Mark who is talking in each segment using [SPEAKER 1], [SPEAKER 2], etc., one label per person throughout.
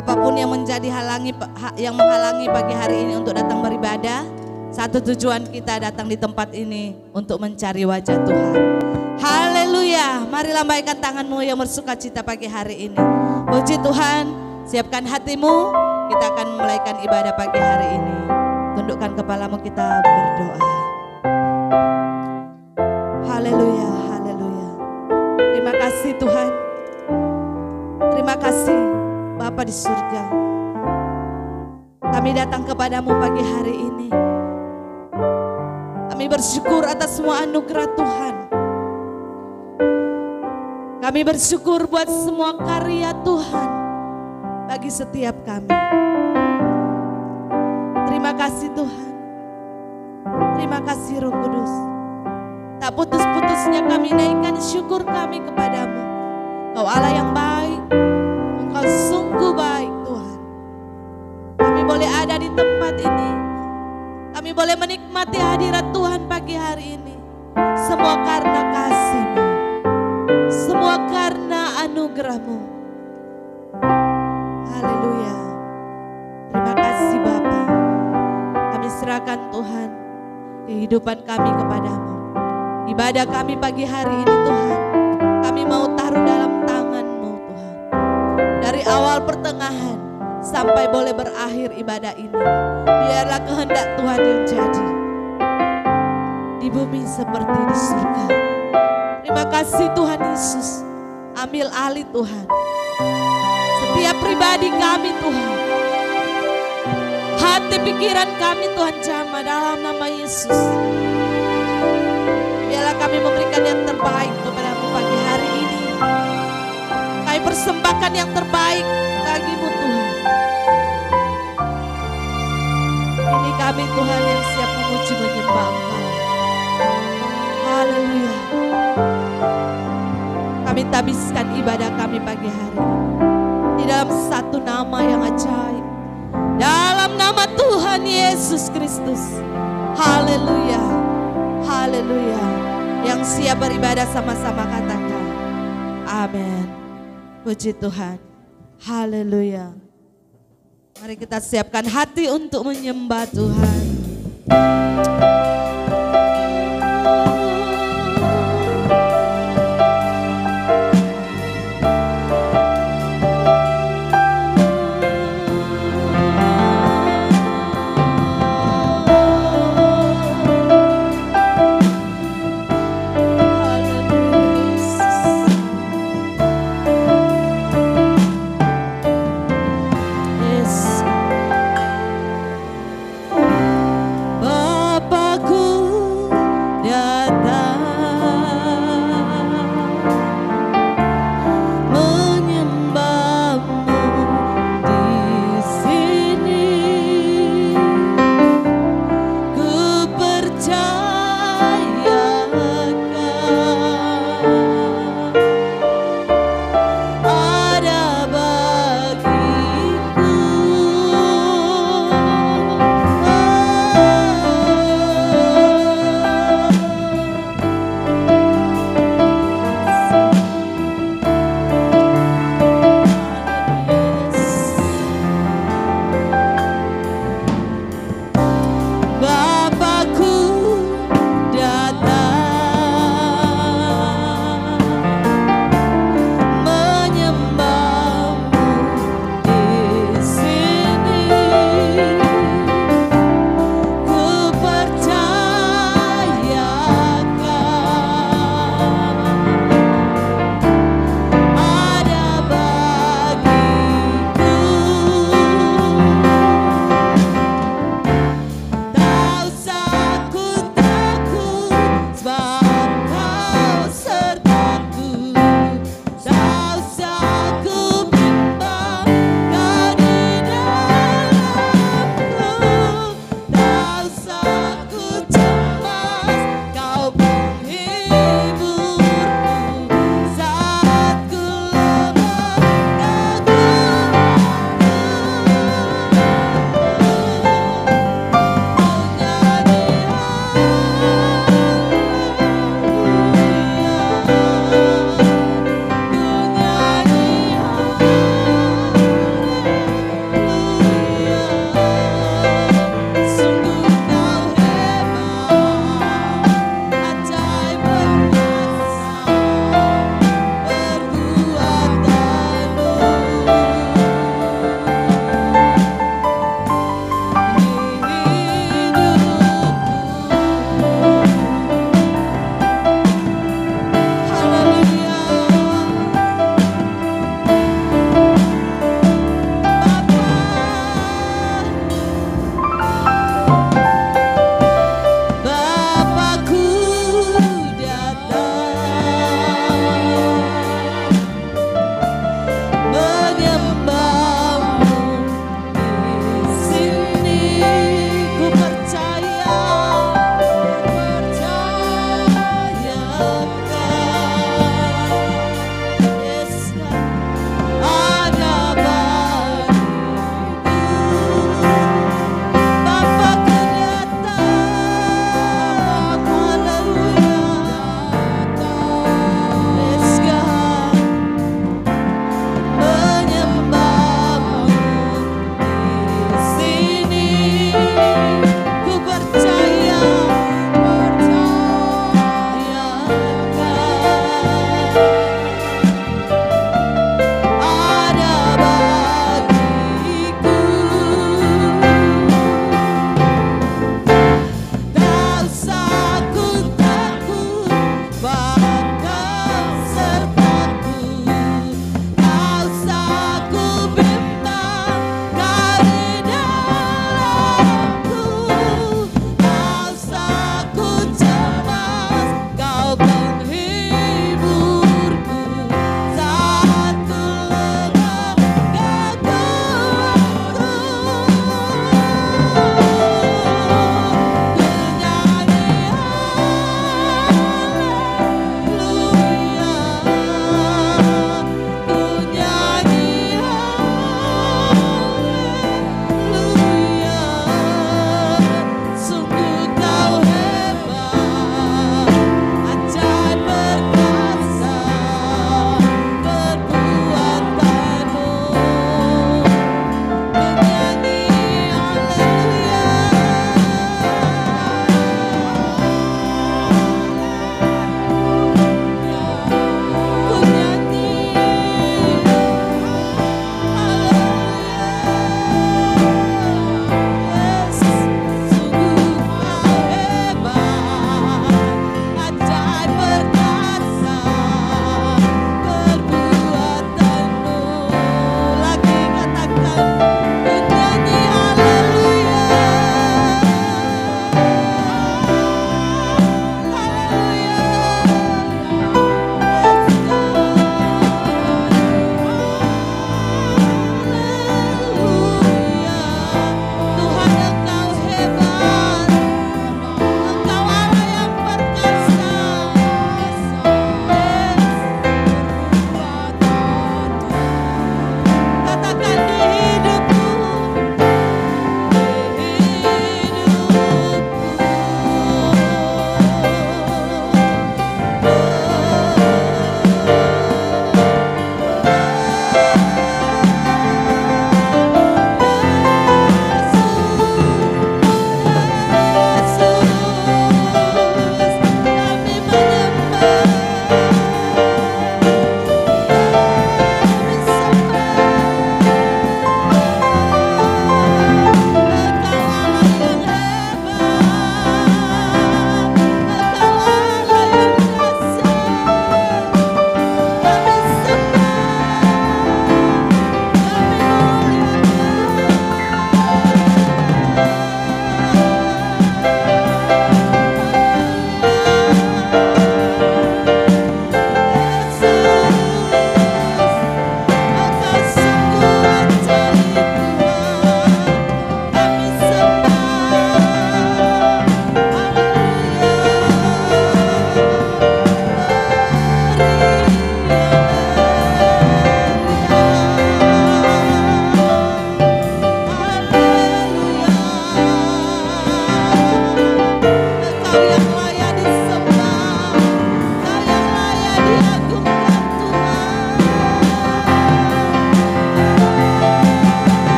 [SPEAKER 1] Apapun yang yang menghalangi pagi hari ini untuk datang beribadah, satu tujuan kita datang di tempat ini untuk mencari wajah Tuhan. Haleluya. Mari lambaikan tanganmu yang bersuka cita pagi hari ini. Puji Tuhan, siapkan hatimu, kita akan memulaikan ibadah pagi hari ini. Tundukkan kepalamu, kita berdoa. Haleluya, haleluya. Terima kasih Tuhan. Terima kasih Bapa di surga. Kami datang kepadamu pagi hari ini. Kami bersyukur atas semua anugerah Tuhan. Kami bersyukur buat semua karya Tuhan bagi setiap kami. Terima kasih Tuhan. Terima kasih Roh Kudus. Tak putus-putusnya kami naikkan syukur kami kepadamu. Kau Allah yang baik. Engkau sungguh baik Tuhan. Kami boleh ada di tempat ini. Kami boleh menikmati hadirat Tuhan pagi hari ini. Semua karena kasih-Mu. Semua karena anugerah-Mu. Haleluya. Terima kasih Bapa. Kami serahkan Tuhan kehidupan kami kepadamu. Ibadah kami pagi hari ini Tuhan, kami mau taruh dalam tangan-Mu Tuhan. Dari awal pertengahan sampai boleh berakhir ibadah ini, biarlah kehendak Tuhan yang jadi di bumi seperti di surga. Terima kasih Tuhan Yesus. Ambil alih Tuhan setiap pribadi kami Tuhan. Hati pikiran kami Tuhan jamah dalam nama Yesus. Biarlah kami memberikan yang terbaik kepada-Mu pagi hari ini. Kami persembahkan yang terbaik bagi-Mu Tuhan. Ini kami Tuhan yang siap memuji menyembah Engkau. Haleluya. Kami tabiskan ibadah kami pagi hari ini di dalam satu nama yang ajaib. Dalam nama Tuhan Yesus Kristus. Haleluya. Haleluya. Yang siap beribadah sama-sama katakan amin. Puji Tuhan. Haleluya. Mari kita siapkan hati untuk menyembah Tuhan.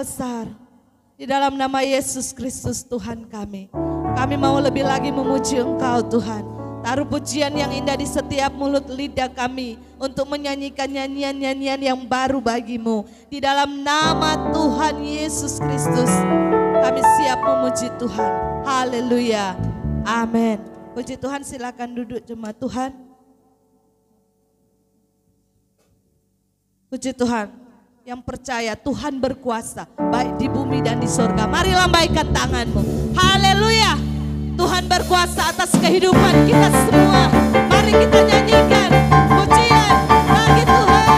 [SPEAKER 1] besar. Di dalam nama Yesus Kristus Tuhan kami mau lebih lagi memuji Engkau Tuhan. Taruh pujian yang indah di setiap mulut lidah kami untuk menyanyikan nyanyian-nyanyian yang baru bagimu. Di dalam nama Tuhan Yesus Kristus kami siap memuji Tuhan. Haleluya. Amin. Puji Tuhan, silakan duduk jemaat Tuhan. Puji Tuhan, yang percaya Tuhan berkuasa baik di bumi dan di surga. Mari lambaikan tanganmu. Haleluya. Tuhan berkuasa atas kehidupan kita semua. Mari kita nyanyikan pujian bagi Tuhan.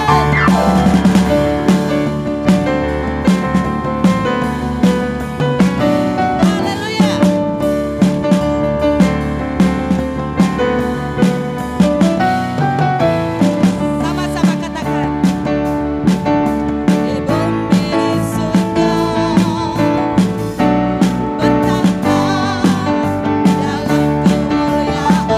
[SPEAKER 1] Haleluya. Sama-sama katakan. Di bumi di surga bertahta dalam kemuliaan.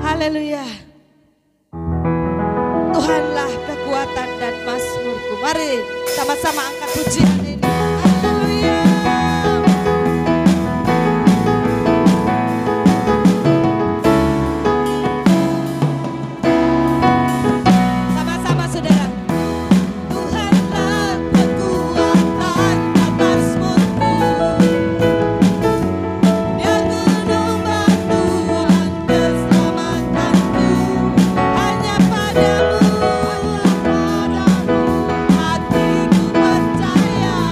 [SPEAKER 1] Haleluya. Tuhanlah kekuatan dan mazmurku. Mari sama-sama angkat pujian ini. Haleluya. Sama-sama saudara. Tuhanlah kekuatan dan mazmurku. Dia gunung batuan keselamatanku. Hanya padamu hatiku percaya.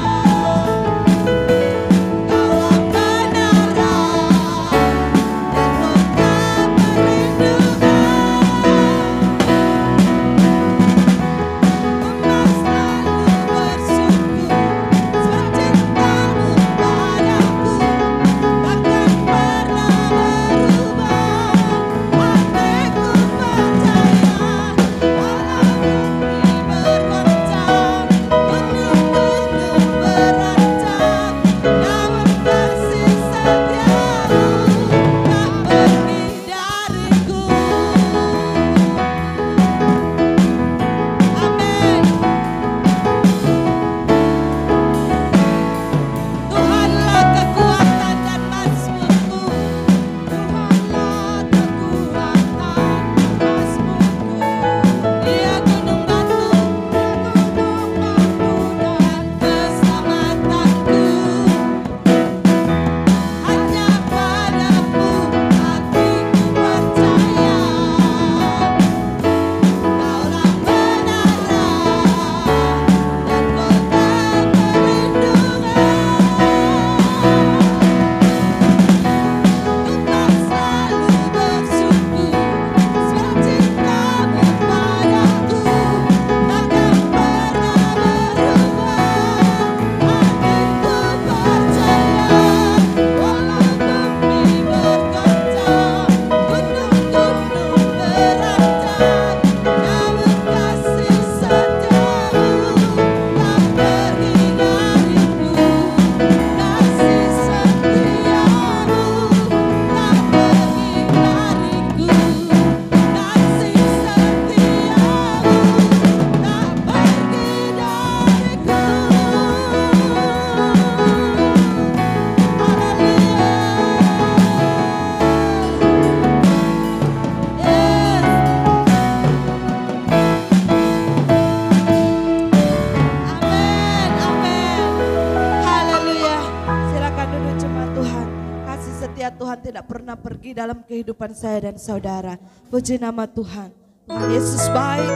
[SPEAKER 1] tidak pernah pergi dalam kehidupan saya dan saudara. Puji nama Tuhan. Tuhan Yesus baik,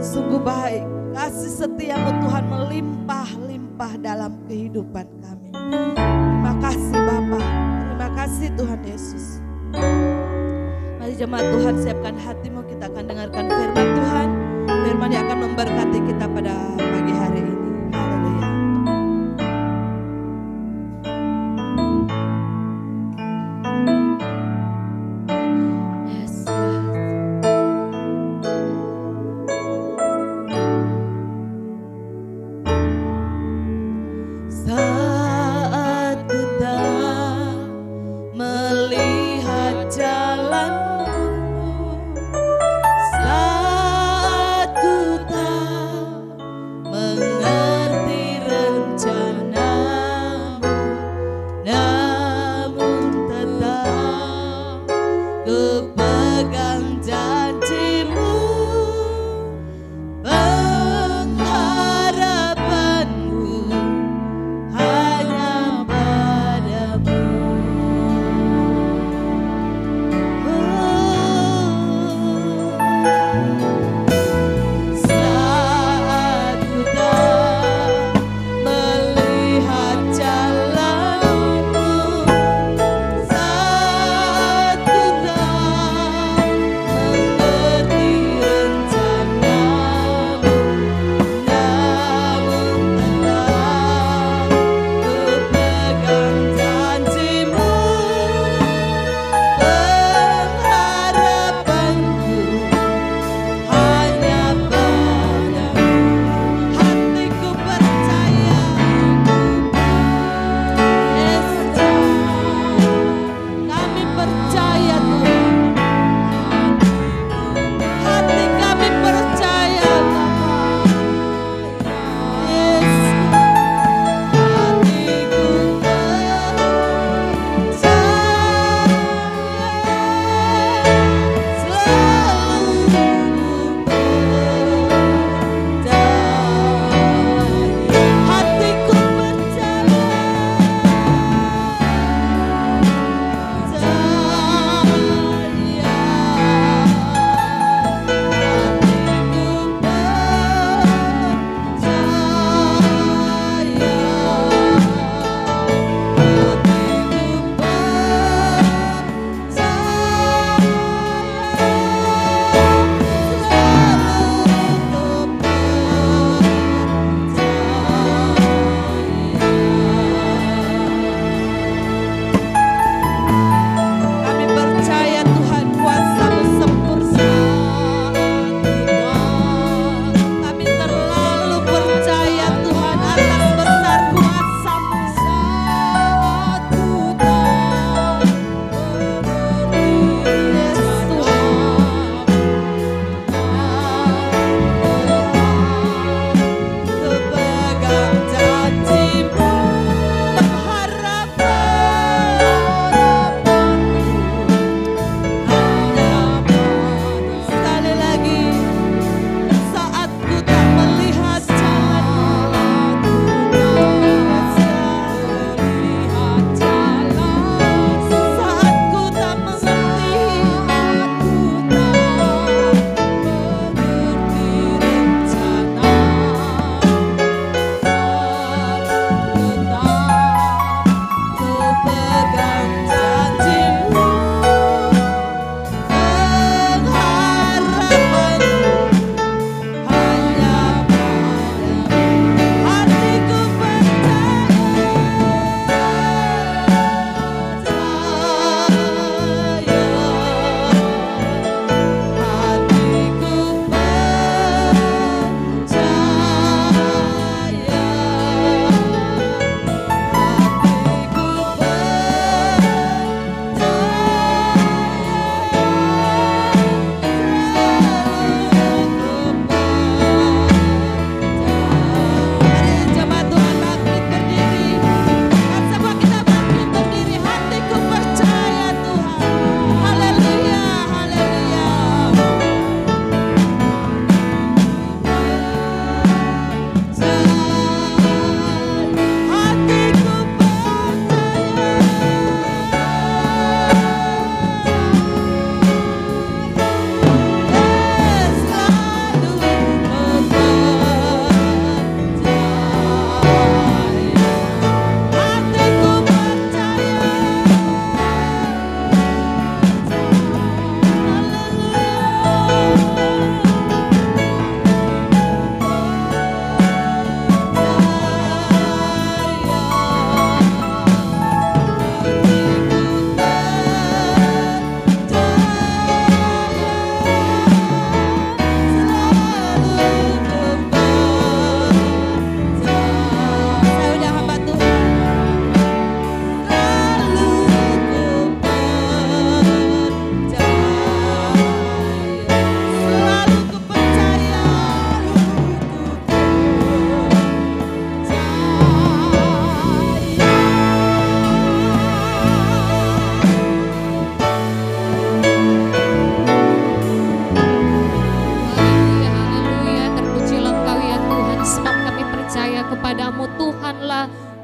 [SPEAKER 1] sungguh baik. Kasih setiamu Tuhan melimpah-limpah dalam kehidupan kami. Terima kasih Bapa, terima kasih Tuhan Yesus. Mari jemaat Tuhan, siapkan hatimu, kita akan dengarkan firman Tuhan. Firman yang akan memberkati kita pada pagi hari ini. Haleluya. Yes, God. Saat ku tak melihat jalanmu, saat ku tak mengerti rencanamu, namun tetap ku pegang janjimu. Pengharapanku hanya padamu. Saat ku tak melihat jalanmu, saat ku tak mengerti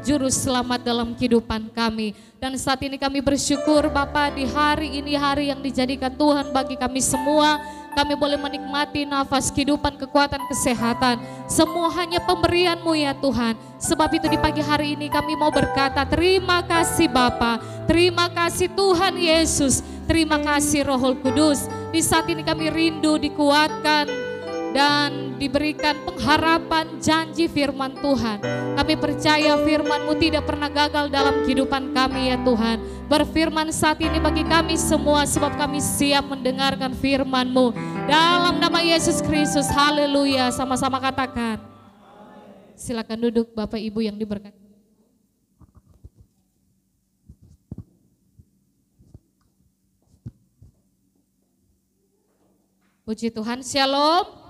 [SPEAKER 2] Juru Selamat dalam kehidupan kami. Dan saat ini kami bersyukur Bapa, di hari ini hari yang dijadikan Tuhan bagi kami semua. Kami boleh menikmati nafas kehidupan, kekuatan, kesehatan. Semua hanya pemberian-Mu ya Tuhan. Sebab itu di pagi hari ini kami mau berkata terima kasih Bapa. Terima kasih Tuhan Yesus. Terima kasih Roh Kudus. Di saat ini kami rindu dikuatkan dan diberikan pengharapan janji firman Tuhan. Kami percaya firman-Mu tidak pernah gagal dalam kehidupan kami ya Tuhan. Berfirman saat ini bagi kami semua sebab kami siap mendengarkan firman-Mu. Dalam nama Yesus Kristus, haleluya. Sama-sama katakan. Silakan duduk Bapak Ibu yang diberkati. Puji Tuhan, shalom.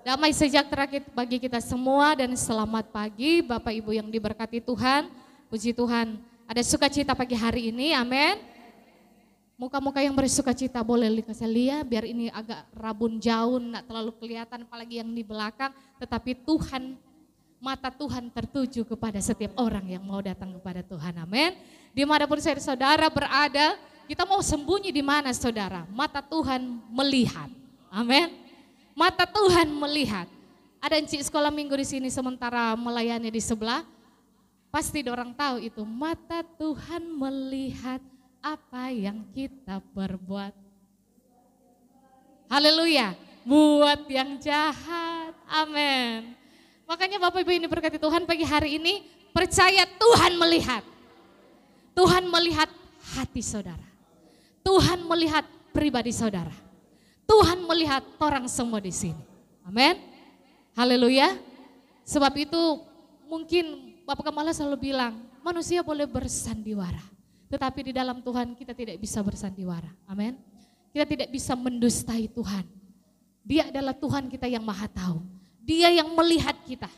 [SPEAKER 2] Damai sejahtera bagi kita semua dan selamat pagi Bapak Ibu yang diberkati Tuhan. Puji Tuhan, ada sukacita pagi hari ini, amin. Muka-muka yang bersukacita boleh saya lihat biar ini agak rabun jauh, tidak terlalu kelihatan apalagi yang di belakang. Tetapi Tuhan, mata Tuhan tertuju kepada setiap orang yang mau datang kepada Tuhan, amin. Dimanapun saudara berada, kita mau sembunyi di mana saudara? Mata Tuhan melihat, amin. Mata Tuhan melihat. Ada encik sekolah minggu di sini sementara melayani di sebelah. Pasti orang tahu itu. Mata Tuhan melihat apa yang kita perbuat. Haleluya. Buat yang jahat. Amin. Makanya Bapak Ibu ini berkati Tuhan pagi hari ini. Percaya Tuhan melihat. Tuhan melihat hati saudara. Tuhan melihat pribadi saudara. Tuhan melihat orang semua di sini. Amin. Haleluya. Sebab itu mungkin Bapak Kamala selalu bilang, manusia boleh bersandiwara. Tetapi di dalam Tuhan kita tidak bisa bersandiwara. Amin. Kita tidak bisa mendustai Tuhan. Dia adalah Tuhan kita yang maha tahu. Dia yang melihat kita.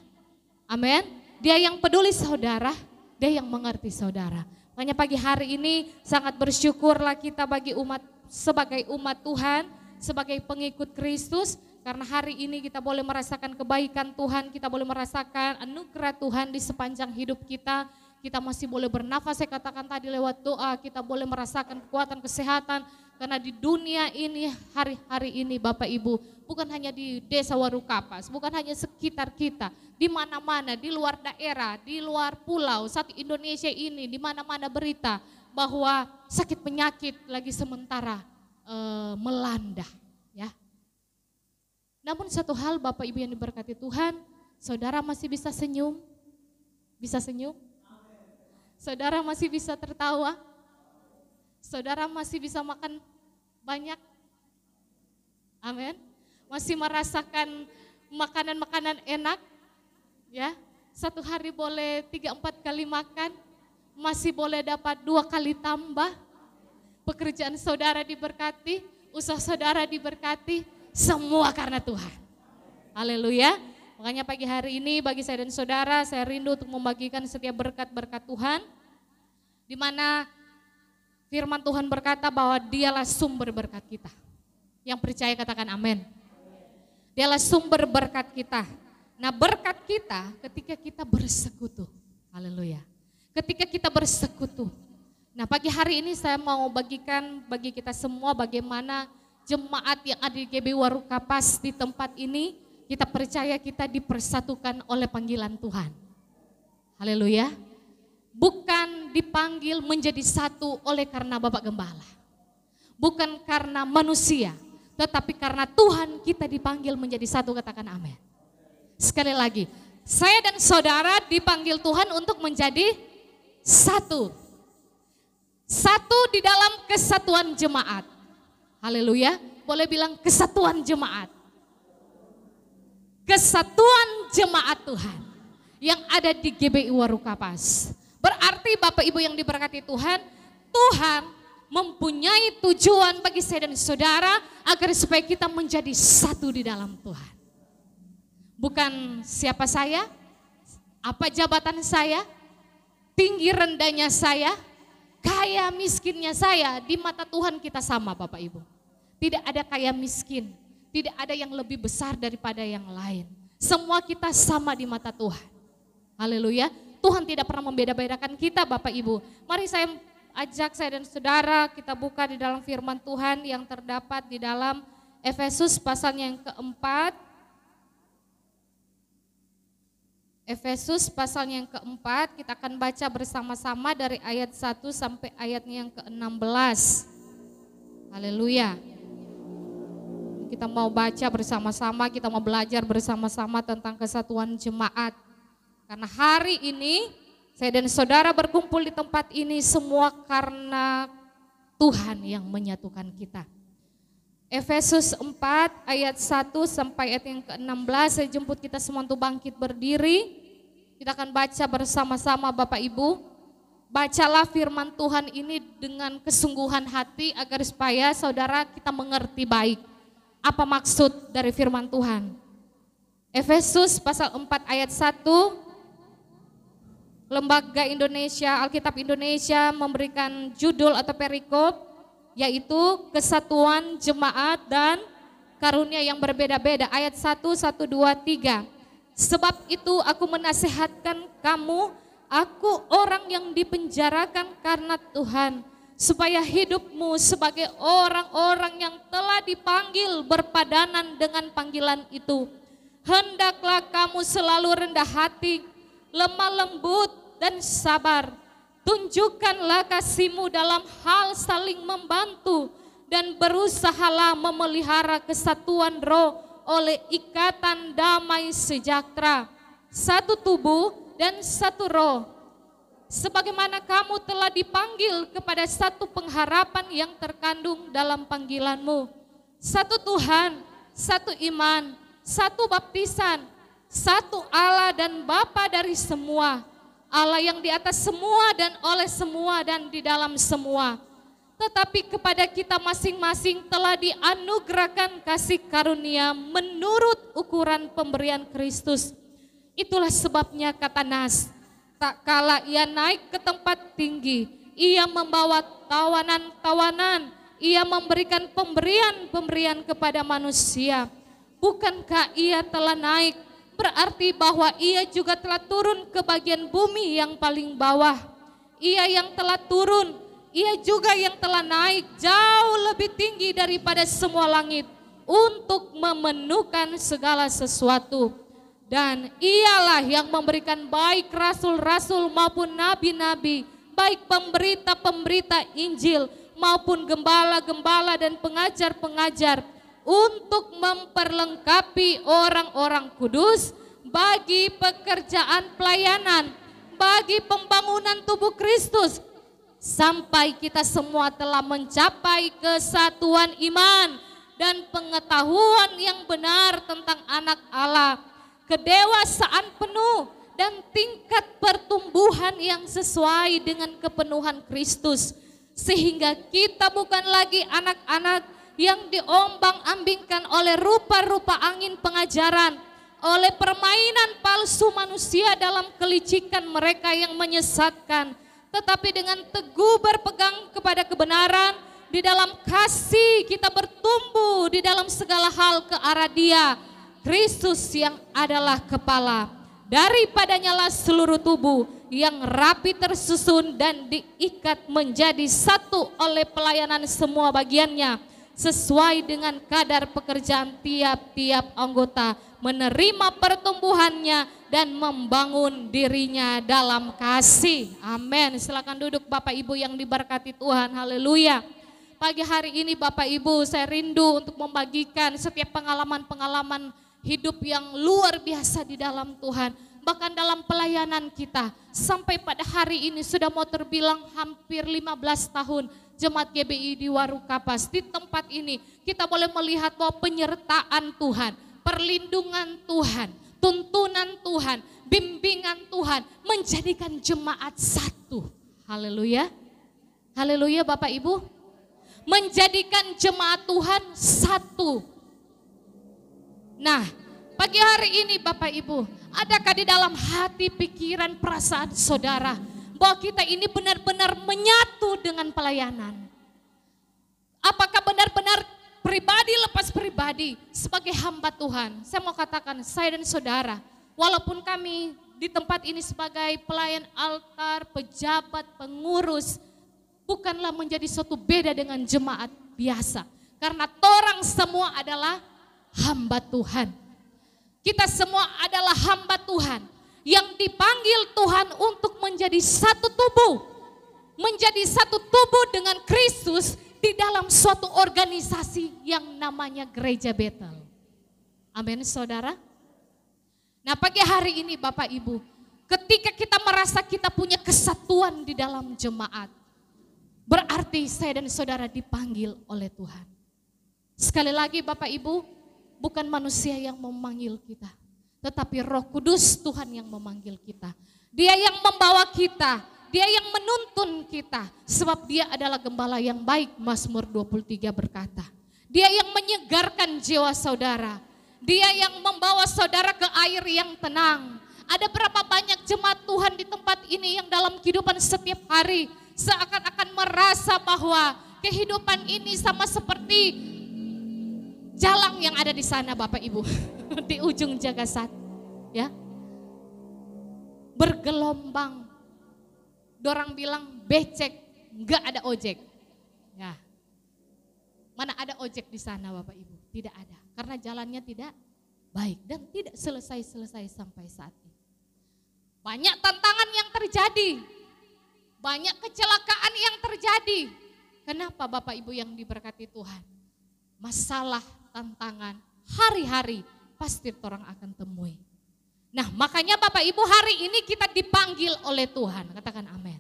[SPEAKER 2] Amin. Dia yang peduli saudara. Dia yang mengerti saudara. Makanya pagi hari ini sangat bersyukurlah kita bagi umat, sebagai umat Tuhan. Sebagai pengikut Kristus, karena hari ini kita boleh merasakan kebaikan Tuhan, kita boleh merasakan anugerah Tuhan di sepanjang hidup kita. Kita masih boleh bernafas, saya katakan tadi lewat doa, kita boleh merasakan kekuatan kesehatan. Karena di dunia ini, hari-hari ini Bapak Ibu, bukan hanya di desa Warukapas, bukan hanya sekitar kita, di mana-mana, di luar daerah, di luar pulau, satu Indonesia ini, di mana-mana berita bahwa sakit penyakit lagi sementara melanda ya. Namun satu hal Bapak Ibu yang diberkati Tuhan, saudara masih bisa senyum. Bisa senyum? Saudara masih bisa tertawa? Saudara masih bisa makan banyak? Amin. Masih merasakan makanan-makanan enak? Ya. Satu hari boleh 3-4 kali makan, masih boleh dapat 2 kali tambah. Pekerjaan saudara diberkati, usaha saudara diberkati, semua karena Tuhan. Haleluya. Makanya pagi hari ini bagi saya dan saudara, saya rindu untuk membagikan setiap berkat-berkat Tuhan. Di mana firman Tuhan berkata bahwa dialah sumber berkat kita. Yang percaya katakan amin. Dialah sumber berkat kita. Nah berkat kita ketika kita bersekutu. Haleluya. Ketika kita bersekutu. Nah pagi hari ini saya mau bagikan bagi kita semua bagaimana jemaat yang ada di GB Warukapas di tempat ini, kita percaya kita dipersatukan oleh panggilan Tuhan. Haleluya. Bukan dipanggil menjadi satu oleh karena Bapak Gembala. Bukan karena manusia, tetapi karena Tuhan kita dipanggil menjadi satu, katakan amin. Sekali lagi, saya dan saudara dipanggil Tuhan untuk menjadi satu. Satu di dalam kesatuan jemaat. Haleluya. Boleh bilang kesatuan jemaat. Kesatuan jemaat Tuhan yang ada di GBI Warukapas. Berarti Bapak Ibu yang diberkati Tuhan, Tuhan mempunyai tujuan bagi saya dan saudara agar supaya kita menjadi satu di dalam Tuhan. Bukan siapa saya, apa jabatan saya, tinggi rendahnya saya, kaya miskinnya saya, di mata Tuhan kita sama Bapak Ibu. Tidak ada kaya miskin, tidak ada yang lebih besar daripada yang lain. Semua kita sama di mata Tuhan. Haleluya. Tuhan tidak pernah membeda-bedakan kita Bapak Ibu. Mari saya ajak saya dan saudara kita buka di dalam firman Tuhan yang terdapat di dalam Efesus pasalnya yang keempat. Efesus pasalnya yang keempat, kita akan baca bersama-sama dari ayat 1 sampai ayatnya yang ke-16. Haleluya. Kita mau baca bersama-sama, kita mau belajar bersama-sama tentang kesatuan jemaat. Karena hari ini saya dan saudara berkumpul di tempat ini semua karena Tuhan yang menyatukan kita. Efesus 4 ayat 1 sampai ayat yang ke-16, saya jemput kita semua untuk bangkit berdiri. Kita akan baca bersama-sama Bapak Ibu. Bacalah firman Tuhan ini dengan kesungguhan hati agar supaya saudara kita mengerti baik apa maksud dari firman Tuhan. Efesus pasal 4 ayat 1, Lembaga Indonesia, Alkitab Indonesia memberikan judul atau perikop, yaitu kesatuan jemaat dan karunia yang berbeda-beda. Ayat 1, 1, 2, 3. Sebab itu aku menasihatkan kamu, aku orang yang dipenjarakan karena Tuhan, supaya hidupmu sebagai orang-orang yang telah dipanggil berpadanan dengan panggilan itu. Hendaklah kamu selalu rendah hati, lemah lembut dan sabar. Tunjukkanlah kasihmu dalam hal saling membantu dan berusahalah memelihara kesatuan roh oleh ikatan damai sejahtera. Satu tubuh dan satu roh. Sebagaimana kamu telah dipanggil kepada satu pengharapan yang terkandung dalam panggilanmu. Satu Tuhan, satu iman, satu baptisan, satu Allah dan Bapa dari semua. Allah yang di atas semua dan oleh semua dan di dalam semua. Tetapi kepada kita masing-masing telah dianugerahkan kasih karunia menurut ukuran pemberian Kristus. Itulah sebabnya kata Nas, tak kala ia naik ke tempat tinggi, ia membawa tawanan-tawanan, ia memberikan pemberian-pemberian kepada manusia. Bukankah ia telah naik, berarti bahwa ia juga telah turun ke bagian bumi yang paling bawah. Ia yang telah turun, ia juga yang telah naik jauh lebih tinggi daripada semua langit untuk memenuhkan segala sesuatu. Dan ialah yang memberikan baik rasul-rasul maupun nabi-nabi, baik pemberita-pemberita Injil maupun gembala-gembala dan pengajar-pengajar, untuk memperlengkapi orang-orang kudus bagi pekerjaan pelayanan, bagi pembangunan tubuh Kristus, sampai kita semua telah mencapai kesatuan iman dan pengetahuan yang benar tentang anak Allah, kedewasaan penuh dan tingkat pertumbuhan yang sesuai dengan kepenuhan Kristus, sehingga kita bukan lagi anak-anak yang diombang-ambingkan oleh rupa-rupa angin pengajaran, oleh permainan palsu manusia dalam kelicikan mereka yang menyesatkan, tetapi dengan teguh berpegang kepada kebenaran, di dalam kasih kita bertumbuh di dalam segala hal ke arah Dia, Kristus yang adalah kepala. Daripadanya lah seluruh tubuh yang rapi tersusun dan diikat menjadi satu oleh pelayanan semua bagiannya, sesuai dengan kadar pekerjaan tiap-tiap anggota, menerima pertumbuhannya dan membangun dirinya dalam kasih. Amin. Silakan duduk Bapak Ibu yang diberkati Tuhan. Haleluya. Pagi hari ini Bapak Ibu, saya rindu untuk membagikan setiap pengalaman-pengalaman hidup yang luar biasa di dalam Tuhan. Bahkan dalam pelayanan kita, sampai pada hari ini sudah mau terbilang hampir 15 tahun Jemaat GBI di Warukapas. Di tempat ini kita boleh melihat bahwa penyertaan Tuhan, perlindungan Tuhan, tuntunan Tuhan, bimbingan Tuhan menjadikan jemaat satu. Haleluya. Haleluya Bapak Ibu. Menjadikan jemaat Tuhan satu. Nah, pagi hari ini Bapak Ibu, adakah di dalam hati, pikiran, perasaan saudara bahwa kita ini benar-benar menyatu dengan pelayanan? Apakah benar-benar pribadi lepas pribadi sebagai hamba Tuhan? Saya mau katakan, saya dan saudara, walaupun kami di tempat ini sebagai pelayan altar, pejabat, pengurus, bukanlah menjadi suatu beda dengan jemaat biasa. Karena torang semua adalah hamba Tuhan. Kita semua adalah hamba Tuhan yang dipanggil Tuhan untuk menjadi satu tubuh. Menjadi satu tubuh dengan Kristus di dalam suatu organisasi yang namanya Gereja Betel. Amin saudara. Nah pagi hari ini Bapak Ibu, ketika kita merasa kita punya kesatuan di dalam jemaat, berarti saya dan saudara dipanggil oleh Tuhan. Sekali lagi Bapak Ibu, bukan manusia yang memanggil kita, tetapi Roh Kudus Tuhan yang memanggil kita. Dia yang membawa kita, Dia yang menuntun kita, sebab Dia adalah gembala yang baik. Mazmur 23 berkata, Dia yang menyegarkan jiwa saudara, Dia yang membawa saudara ke air yang tenang. Ada berapa banyak jemaat Tuhan di tempat ini yang dalam kehidupan setiap hari seakan-akan merasa bahwa kehidupan ini sama seperti jalang yang ada di sana Bapak Ibu, di ujung Jagasat, ya, bergelombang. Dorang bilang becek, enggak ada ojek. Ya, mana ada ojek di sana Bapak Ibu? Tidak ada, karena jalannya tidak baik dan tidak selesai-selesai sampai saat ini. Banyak tantangan yang terjadi, banyak kecelakaan yang terjadi. Kenapa Bapak Ibu yang diberkati Tuhan? Masalah, tantangan, hari-hari pasti orang akan temui. Nah makanya Bapak Ibu hari ini kita dipanggil oleh Tuhan, katakan amin.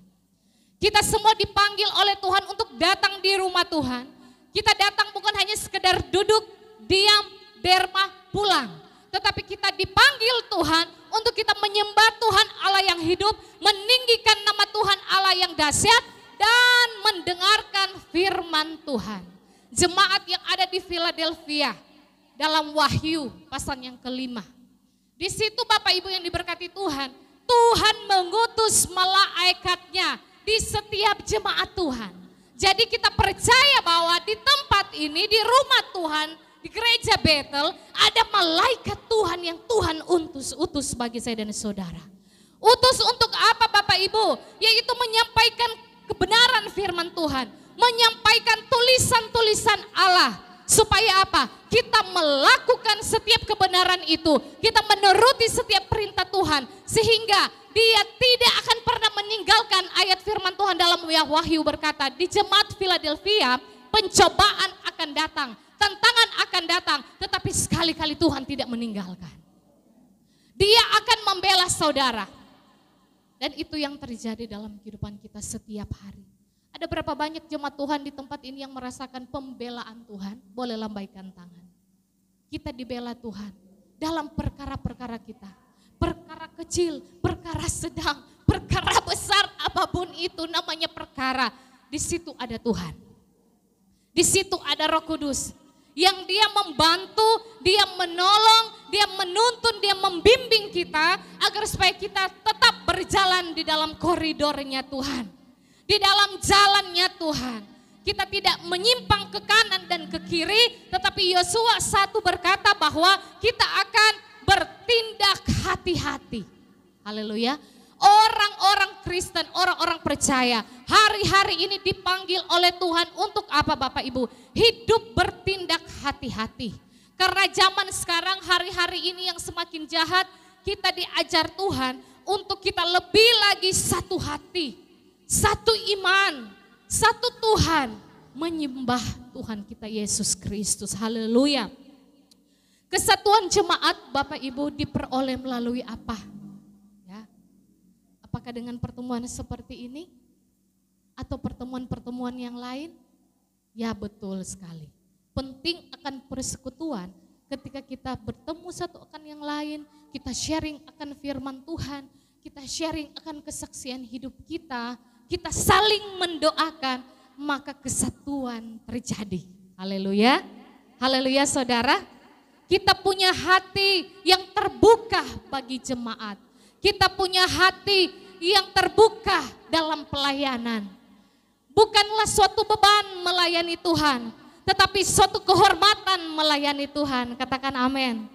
[SPEAKER 2] Kita semua dipanggil oleh Tuhan untuk datang di rumah Tuhan. Kita datang bukan hanya sekedar duduk, diam, derma, pulang. Tetapi kita dipanggil Tuhan untuk kita menyembah Tuhan Allah yang hidup, meninggikan nama Tuhan Allah yang dahsyat, dan mendengarkan firman Tuhan. Jemaat yang ada di Philadelphia dalam Wahyu pasal yang ke-5. Di situ Bapak Ibu yang diberkati Tuhan, Tuhan mengutus malaikatnya di setiap jemaat Tuhan. Jadi kita percaya bahwa di tempat ini, di rumah Tuhan, di Gereja Betel, ada malaikat Tuhan yang Tuhan utus bagi saya dan saudara. Utus untuk apa Bapak Ibu? Yaitu menyampaikan kebenaran firman Tuhan, menyampaikan tulisan-tulisan Allah. Supaya apa? Kita melakukan setiap kebenaran itu, kita menuruti setiap perintah Tuhan, sehingga Dia tidak akan pernah meninggalkan. Ayat firman Tuhan dalam Wahyu berkata, di jemaat Philadelphia pencobaan akan datang, tantangan akan datang, tetapi sekali-kali Tuhan tidak meninggalkan. Dia akan membela saudara. Dan itu yang terjadi dalam kehidupan kita setiap hari. Ada berapa banyak jemaat Tuhan di tempat ini yang merasakan pembelaan Tuhan? Boleh lambaikan tangan. Kita dibela Tuhan dalam perkara-perkara kita. Perkara kecil, perkara sedang, perkara besar, apapun itu namanya perkara. Di situ ada Tuhan. Di situ ada Roh Kudus. Yang Dia membantu, Dia menolong, Dia menuntun, Dia membimbing kita agar supaya kita tetap berjalan di dalam koridornya Tuhan. Di dalam jalannya Tuhan. Kita tidak menyimpang ke kanan dan ke kiri, tetapi Yosua 1 berkata bahwa kita akan bertindak hati-hati. Haleluya. Orang-orang Kristen, orang-orang percaya, hari-hari ini dipanggil oleh Tuhan untuk apa Bapak Ibu? Hidup bertindak hati-hati. Karena zaman sekarang, hari-hari ini yang semakin jahat, kita diajar Tuhan untuk kita lebih lagi satu hati. Satu iman, satu Tuhan, menyembah Tuhan kita Yesus Kristus. Haleluya. Kesatuan jemaat Bapak Ibu diperoleh melalui apa? Ya. Apakah dengan pertemuan seperti ini? Atau pertemuan-pertemuan yang lain? Ya betul sekali. Penting akan persekutuan ketika kita bertemu satu akan yang lain, kita sharing akan firman Tuhan, kita sharing akan kesaksian hidup kita, kita saling mendoakan, maka kesatuan terjadi. Haleluya. Haleluya saudara. Kita punya hati yang terbuka bagi jemaat. Kita punya hati yang terbuka dalam pelayanan. Bukanlah suatu beban melayani Tuhan, tetapi suatu kehormatan melayani Tuhan. Katakan amin.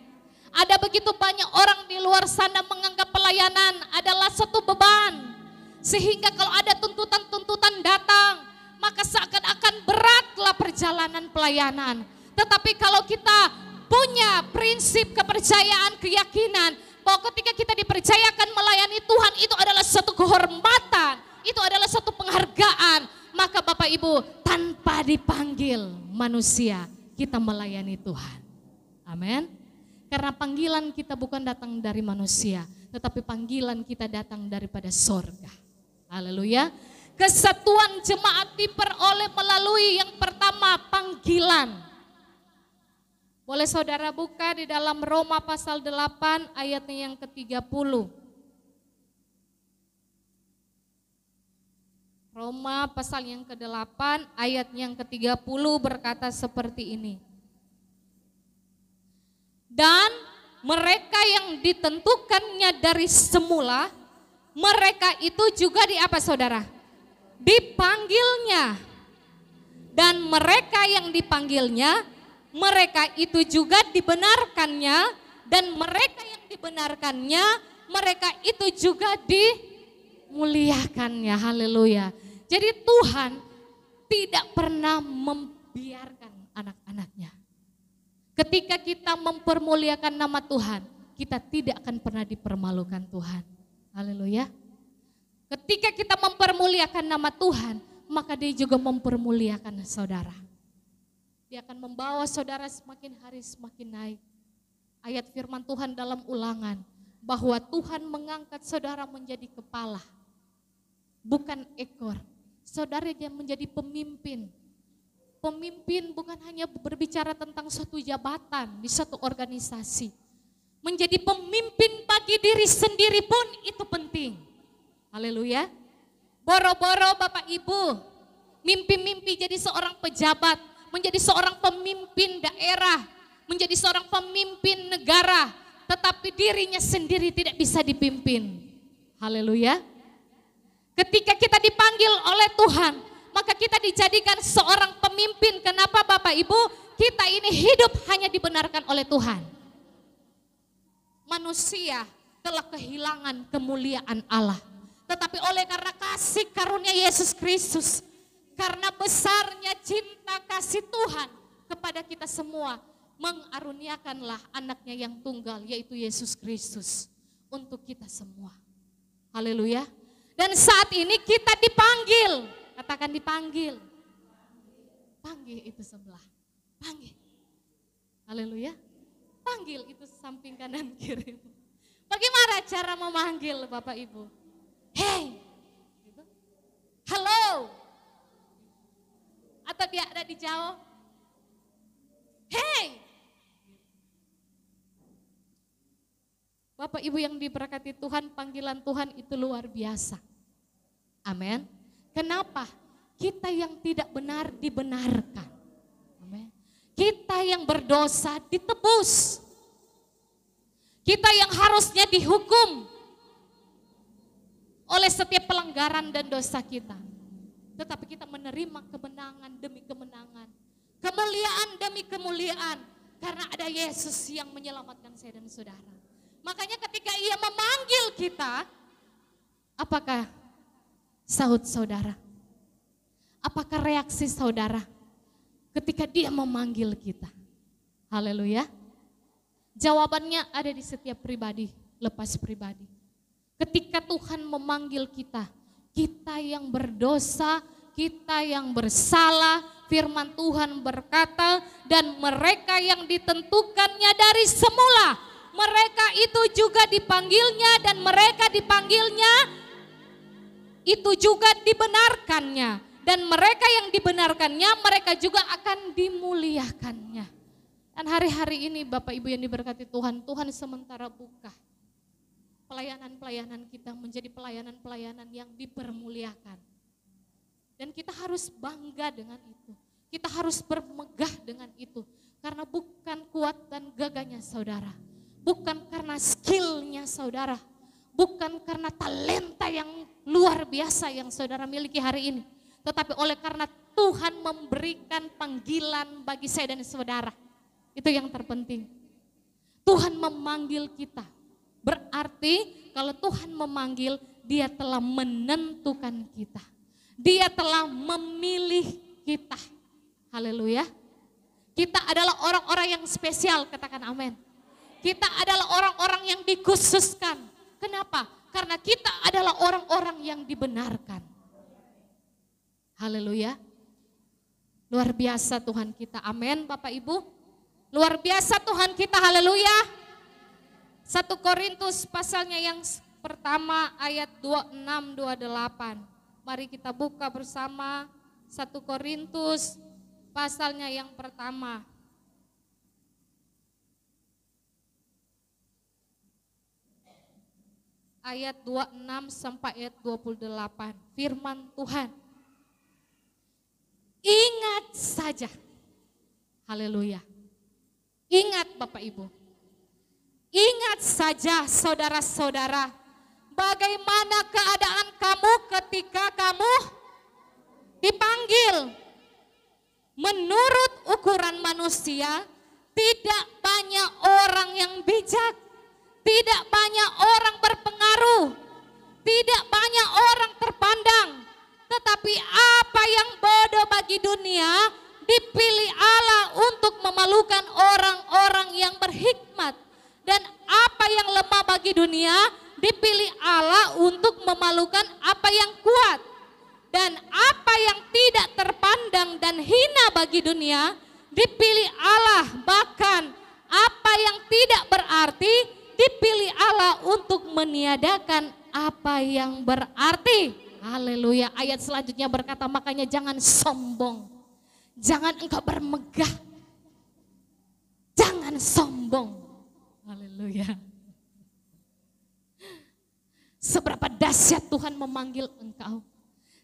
[SPEAKER 2] Ada begitu banyak orang di luar sana menganggap pelayanan adalah satu beban. Sehingga kalau ada tuntutan-tuntutan datang, maka seakan-akan beratlah perjalanan pelayanan. Tetapi kalau kita punya prinsip kepercayaan, keyakinan, bahwa ketika kita dipercayakan melayani Tuhan, itu adalah satu kehormatan, itu adalah satu penghargaan. Maka Bapak Ibu, tanpa dipanggil manusia, kita melayani Tuhan. Amin. Karena panggilan kita bukan datang dari manusia, tetapi panggilan kita datang daripada sorga. Haleluya. Kesatuan jemaat diperoleh melalui yang pertama, panggilan. Boleh saudara buka di dalam Roma pasal 8 ayatnya yang ke-30. Roma pasal yang ke-8 ayat yang ke-30 berkata seperti ini. Dan mereka yang ditentukannya dari semula, mereka itu juga di apa saudara? Dipanggilnya. Dan mereka yang dipanggilnya, mereka itu juga dibenarkannya. Dan mereka yang dibenarkannya, mereka itu juga dimuliakannya. Haleluya. Jadi Tuhan tidak pernah membiarkan anak-anaknya. Ketika kita mempermuliakan nama Tuhan, kita tidak akan pernah dipermalukan Tuhan. Haleluya. Ketika kita mempermuliakan nama Tuhan, maka Dia juga mempermuliakan saudara. Dia akan membawa saudara semakin hari semakin naik. Ayat firman Tuhan dalam Ulangan, bahwa Tuhan mengangkat saudara menjadi kepala, bukan ekor. Saudara yang menjadi pemimpin. Pemimpin bukan hanya berbicara tentang suatu jabatan di suatu organisasi. Menjadi pemimpin bagi diri sendiri pun itu penting. Haleluya. Boro-boro Bapak Ibu, mimpi-mimpi jadi seorang pejabat, menjadi seorang pemimpin daerah, menjadi seorang pemimpin negara, tetapi dirinya sendiri tidak bisa dipimpin. Haleluya. Ketika kita dipanggil oleh Tuhan, maka kita dijadikan seorang pemimpin. Kenapa Bapak Ibu? Kita ini hidup hanya dibenarkan oleh Tuhan. Manusia telah kehilangan kemuliaan Allah. Tetapi oleh karena kasih karunia Yesus Kristus, karena besarnya cinta kasih Tuhan kepada kita semua, mengaruniakanlah anaknya yang tunggal, yaitu Yesus Kristus untuk kita semua. Haleluya. Dan saat ini kita dipanggil. Katakan dipanggil. Panggil itu sebelah. Panggil. Haleluya. Panggil itu samping kanan kiri. Bagaimana cara memanggil Bapak Ibu? Hey. Halo. Atau dia ada di jauh? Hey. Bapak Ibu yang diberkati Tuhan, panggilan Tuhan itu luar biasa. Amin. Kenapa? Kita yang tidak benar dibenarkan. Amin. Kita yang berdosa ditebus. Kita yang harusnya dihukum oleh setiap pelanggaran dan dosa kita. Tetapi kita menerima kemenangan demi kemenangan. Kemuliaan demi kemuliaan. Karena ada Yesus yang menyelamatkan saya dan saudara. Makanya ketika Ia memanggil kita, apakah sahut saudara? Apakah reaksi saudara ketika Dia memanggil kita? Haleluya. Jawabannya ada di setiap pribadi, lepas pribadi. Ketika Tuhan memanggil kita, kita yang berdosa, kita yang bersalah, firman Tuhan berkata, dan mereka yang ditentukannya dari semula, mereka itu juga dipanggilnya, dan mereka dipanggilnya itu juga dibenarkannya. Dan mereka yang dibenarkannya, mereka juga akan dimuliakannya. Dan hari-hari ini Bapak Ibu yang diberkati Tuhan, Tuhan sementara buka pelayanan-pelayanan kita menjadi pelayanan-pelayanan yang dipermuliakan. Dan kita harus bangga dengan itu. Kita harus bermegah dengan itu. Karena bukan kuat dan gagahnya saudara. Bukan karena skillnya saudara. Bukan karena talenta yang luar biasa yang saudara miliki hari ini. Tetapi oleh karena Tuhan memberikan panggilan bagi saya dan saudara. Itu yang terpenting. Tuhan memanggil kita. Berarti kalau Tuhan memanggil, Dia telah menentukan kita. Dia telah memilih kita. Haleluya. Kita adalah orang-orang yang spesial, katakan amin. Kita adalah orang-orang yang dikhususkan. Kenapa? Karena kita adalah orang-orang yang dibenarkan. Haleluya. Luar biasa Tuhan kita, amin Bapak Ibu. Luar biasa Tuhan kita, haleluya. 1 Korintus pasalnya yang pertama ayat 26-28. Mari kita buka bersama 1 Korintus pasalnya yang pertama. Ayat 26 sampai ayat 28. Firman Tuhan. Ingat saja. Haleluya. Ingat Bapak Ibu. Ingat saja saudara-saudara, bagaimana keadaan kamu ketika kamu dipanggil. Menurut ukuran manusia, tidak banyak orang yang bijak, tidak banyak orang berpengaruh, tidak banyak orang terpandang. Tetapi apa yang bodoh bagi dunia, dipilih Allah untuk memalukan orang-orang yang berhikmat. Dan apa yang lemah bagi dunia, dipilih Allah untuk memalukan apa yang kuat. Dan apa yang tidak terpandang dan hina bagi dunia, dipilih Allah. Bahkan apa yang tidak berarti, dipilih Allah untuk meniadakan apa yang berarti. Haleluya. Ayat selanjutnya berkata, makanya jangan sombong. Jangan engkau bermegah. Jangan sombong. Haleluya. Seberapa dahsyat Tuhan memanggil engkau.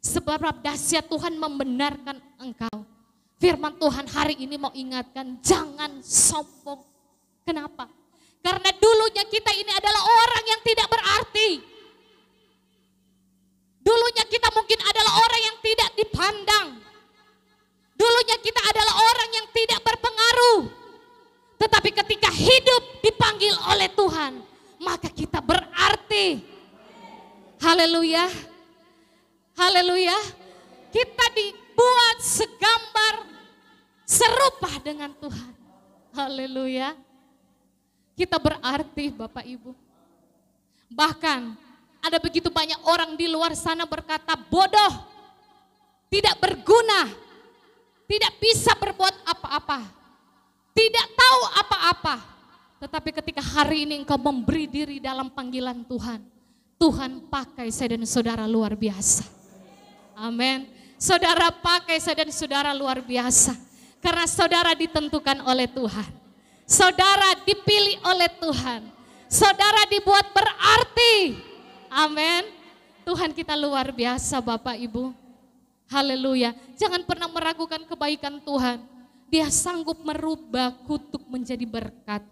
[SPEAKER 2] Seberapa dahsyat Tuhan membenarkan engkau. Firman Tuhan hari ini mau ingatkan, jangan sombong. Kenapa? Karena dulunya kita ini adalah orang yang tidak berarti. Dulunya kita mungkin adalah orang yang tidak dipandang. Dulunya kita adalah orang yang tidak berpengaruh. Tetapi ketika hidup dipanggil oleh Tuhan, maka kita berarti. Haleluya. Haleluya. Kita dibuat segambar serupa dengan Tuhan. Haleluya. Kita berarti Bapak Ibu. Bahkan ada begitu banyak orang di luar sana berkata bodoh, tidak berguna, tidak bisa berbuat apa-apa, tidak tahu apa-apa. Tetapi ketika hari ini engkau memberi diri dalam panggilan Tuhan, Tuhan pakai saya dan saudara luar biasa. Amin. Saudara pakai saya dan saudara luar biasa. Karena saudara ditentukan oleh Tuhan. Saudara dipilih oleh Tuhan. Saudara dibuat berarti. Amin. Tuhan kita luar biasa Bapak Ibu. Haleluya. Jangan pernah meragukan kebaikan Tuhan. Dia sanggup merubah kutuk menjadi berkat.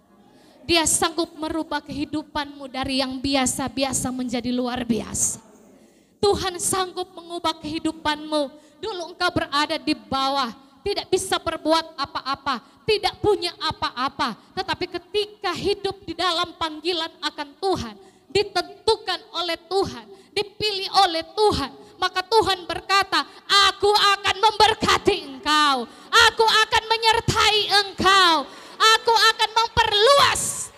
[SPEAKER 2] Dia sanggup merubah kehidupanmu dari yang biasa-biasa menjadi luar biasa. Tuhan sanggup mengubah kehidupanmu. Dulu engkau berada di bawah, tidak bisa berbuat apa-apa, tidak punya apa-apa. Tetapi ketika hidup di dalam panggilan akan Tuhan, ditentukan oleh Tuhan, dipilih oleh Tuhan, maka Tuhan berkata, aku akan memberkati engkau, aku akan menyertai engkau, aku akan memperluas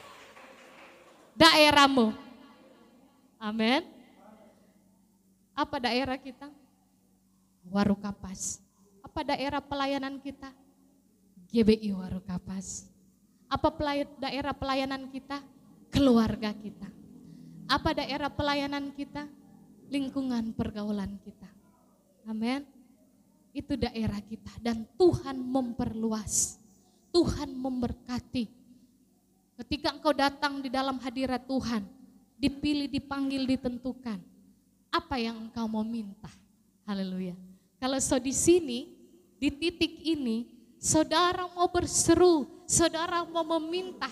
[SPEAKER 2] daerahmu. Amin. Apa daerah kita? Warukapas. Apa daerah pelayanan kita? GBI Warukapas. Apa daerah pelayanan kita? Keluarga kita. Apa daerah pelayanan kita? Lingkungan pergaulan kita. Amin. Itu daerah kita dan Tuhan memperluas. Tuhan memberkati. Ketika engkau datang di dalam hadirat Tuhan, dipilih, dipanggil, ditentukan. Apa yang engkau mau minta? Haleluya. Kalau di sini, di titik ini, saudara mau berseru, saudara mau meminta,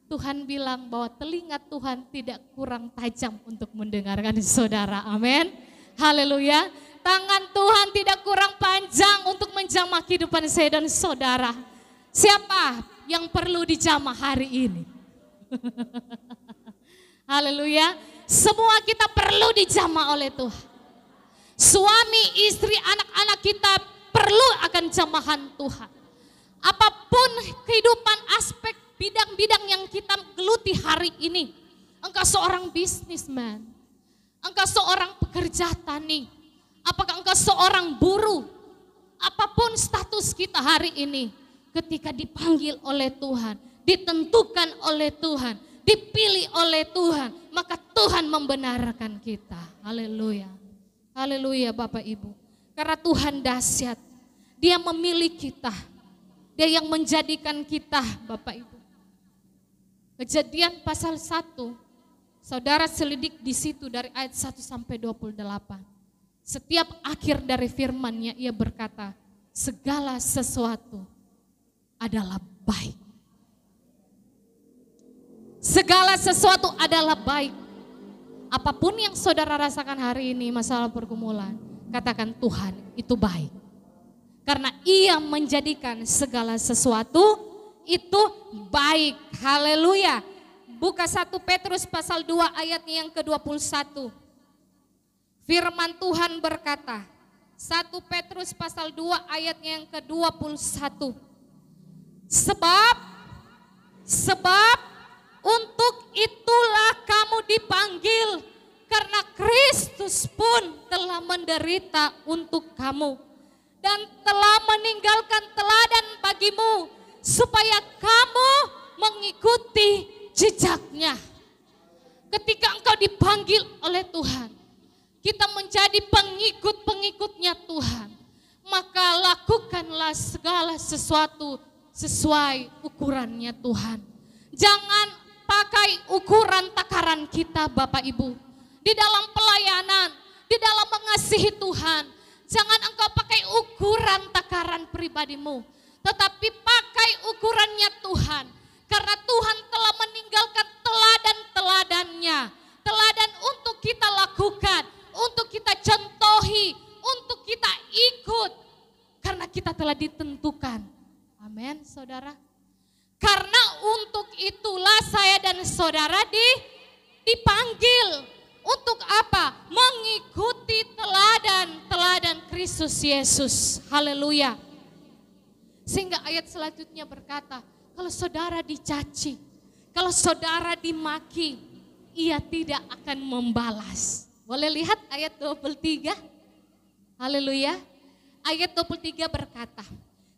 [SPEAKER 2] Tuhan bilang bahwa telinga Tuhan tidak kurang tajam untuk mendengarkan saudara. Amin. Haleluya. Tangan Tuhan tidak kurang panjang untuk menjamah kehidupan saya dan saudara. Siapa yang perlu dijamah hari ini? Haleluya. Semua kita perlu dijamah oleh Tuhan. Suami, istri, anak-anak kita perlu akan jamahan Tuhan. Apapun kehidupan aspek bidang-bidang yang kita geluti hari ini. Engkau seorang bisnisman. Engkau seorang pekerja tani. Apakah engkau seorang buruh? Apapun status kita hari ini. Ketika dipanggil oleh Tuhan. Ditentukan oleh Tuhan. Dipilih oleh Tuhan. Maka Tuhan membenarkan kita. Haleluya. Haleluya Bapak Ibu. Karena Tuhan dahsyat. Dia memilih kita. Dia yang menjadikan kita Bapak Ibu. Kejadian pasal 1. Saudara selidik di situ dari ayat 1 sampai 28. Setiap akhir dari firman-Nya ia berkata, segala sesuatu adalah baik. Segala sesuatu adalah baik. Apapun yang saudara rasakan hari ini masalah pergumulan, katakan Tuhan itu baik. Karena ia menjadikan segala sesuatu itu baik. Haleluya. Buka 1 Petrus pasal 2 ayatnya yang ke-21. Firman Tuhan berkata, 1 Petrus pasal 2 ayatnya yang ke-21. Sebab untuk itulah kamu dipanggil, karena Kristus pun telah menderita untuk kamu dan telah meninggalkan teladan bagimu supaya kamu mengikuti jejaknya. Ketika engkau dipanggil oleh Tuhan, kita menjadi pengikut-pengikutnya Tuhan, maka lakukanlah segala sesuatu sesuai ukurannya Tuhan. Jangan pakai ukuran takaran kita Bapak Ibu. Di dalam pelayanan, di dalam mengasihi Tuhan, jangan engkau pakai ukuran takaran pribadimu, tetapi pakai ukurannya Tuhan. Karena Tuhan telah meninggalkan teladan-teladannya. Teladan untuk kita lakukan, untuk kita contohi, untuk kita ikut. Karena kita telah ditentukan. Amin saudara. Karena untuk itulah saya dan saudara dipanggil. Untuk apa? Mengikuti teladan Kristus Yesus. Haleluya. Sehingga ayat selanjutnya berkata, kalau saudara dicaci, kalau saudara dimaki, ia tidak akan membalas. Boleh lihat ayat 23? Haleluya. Ayat 23 berkata,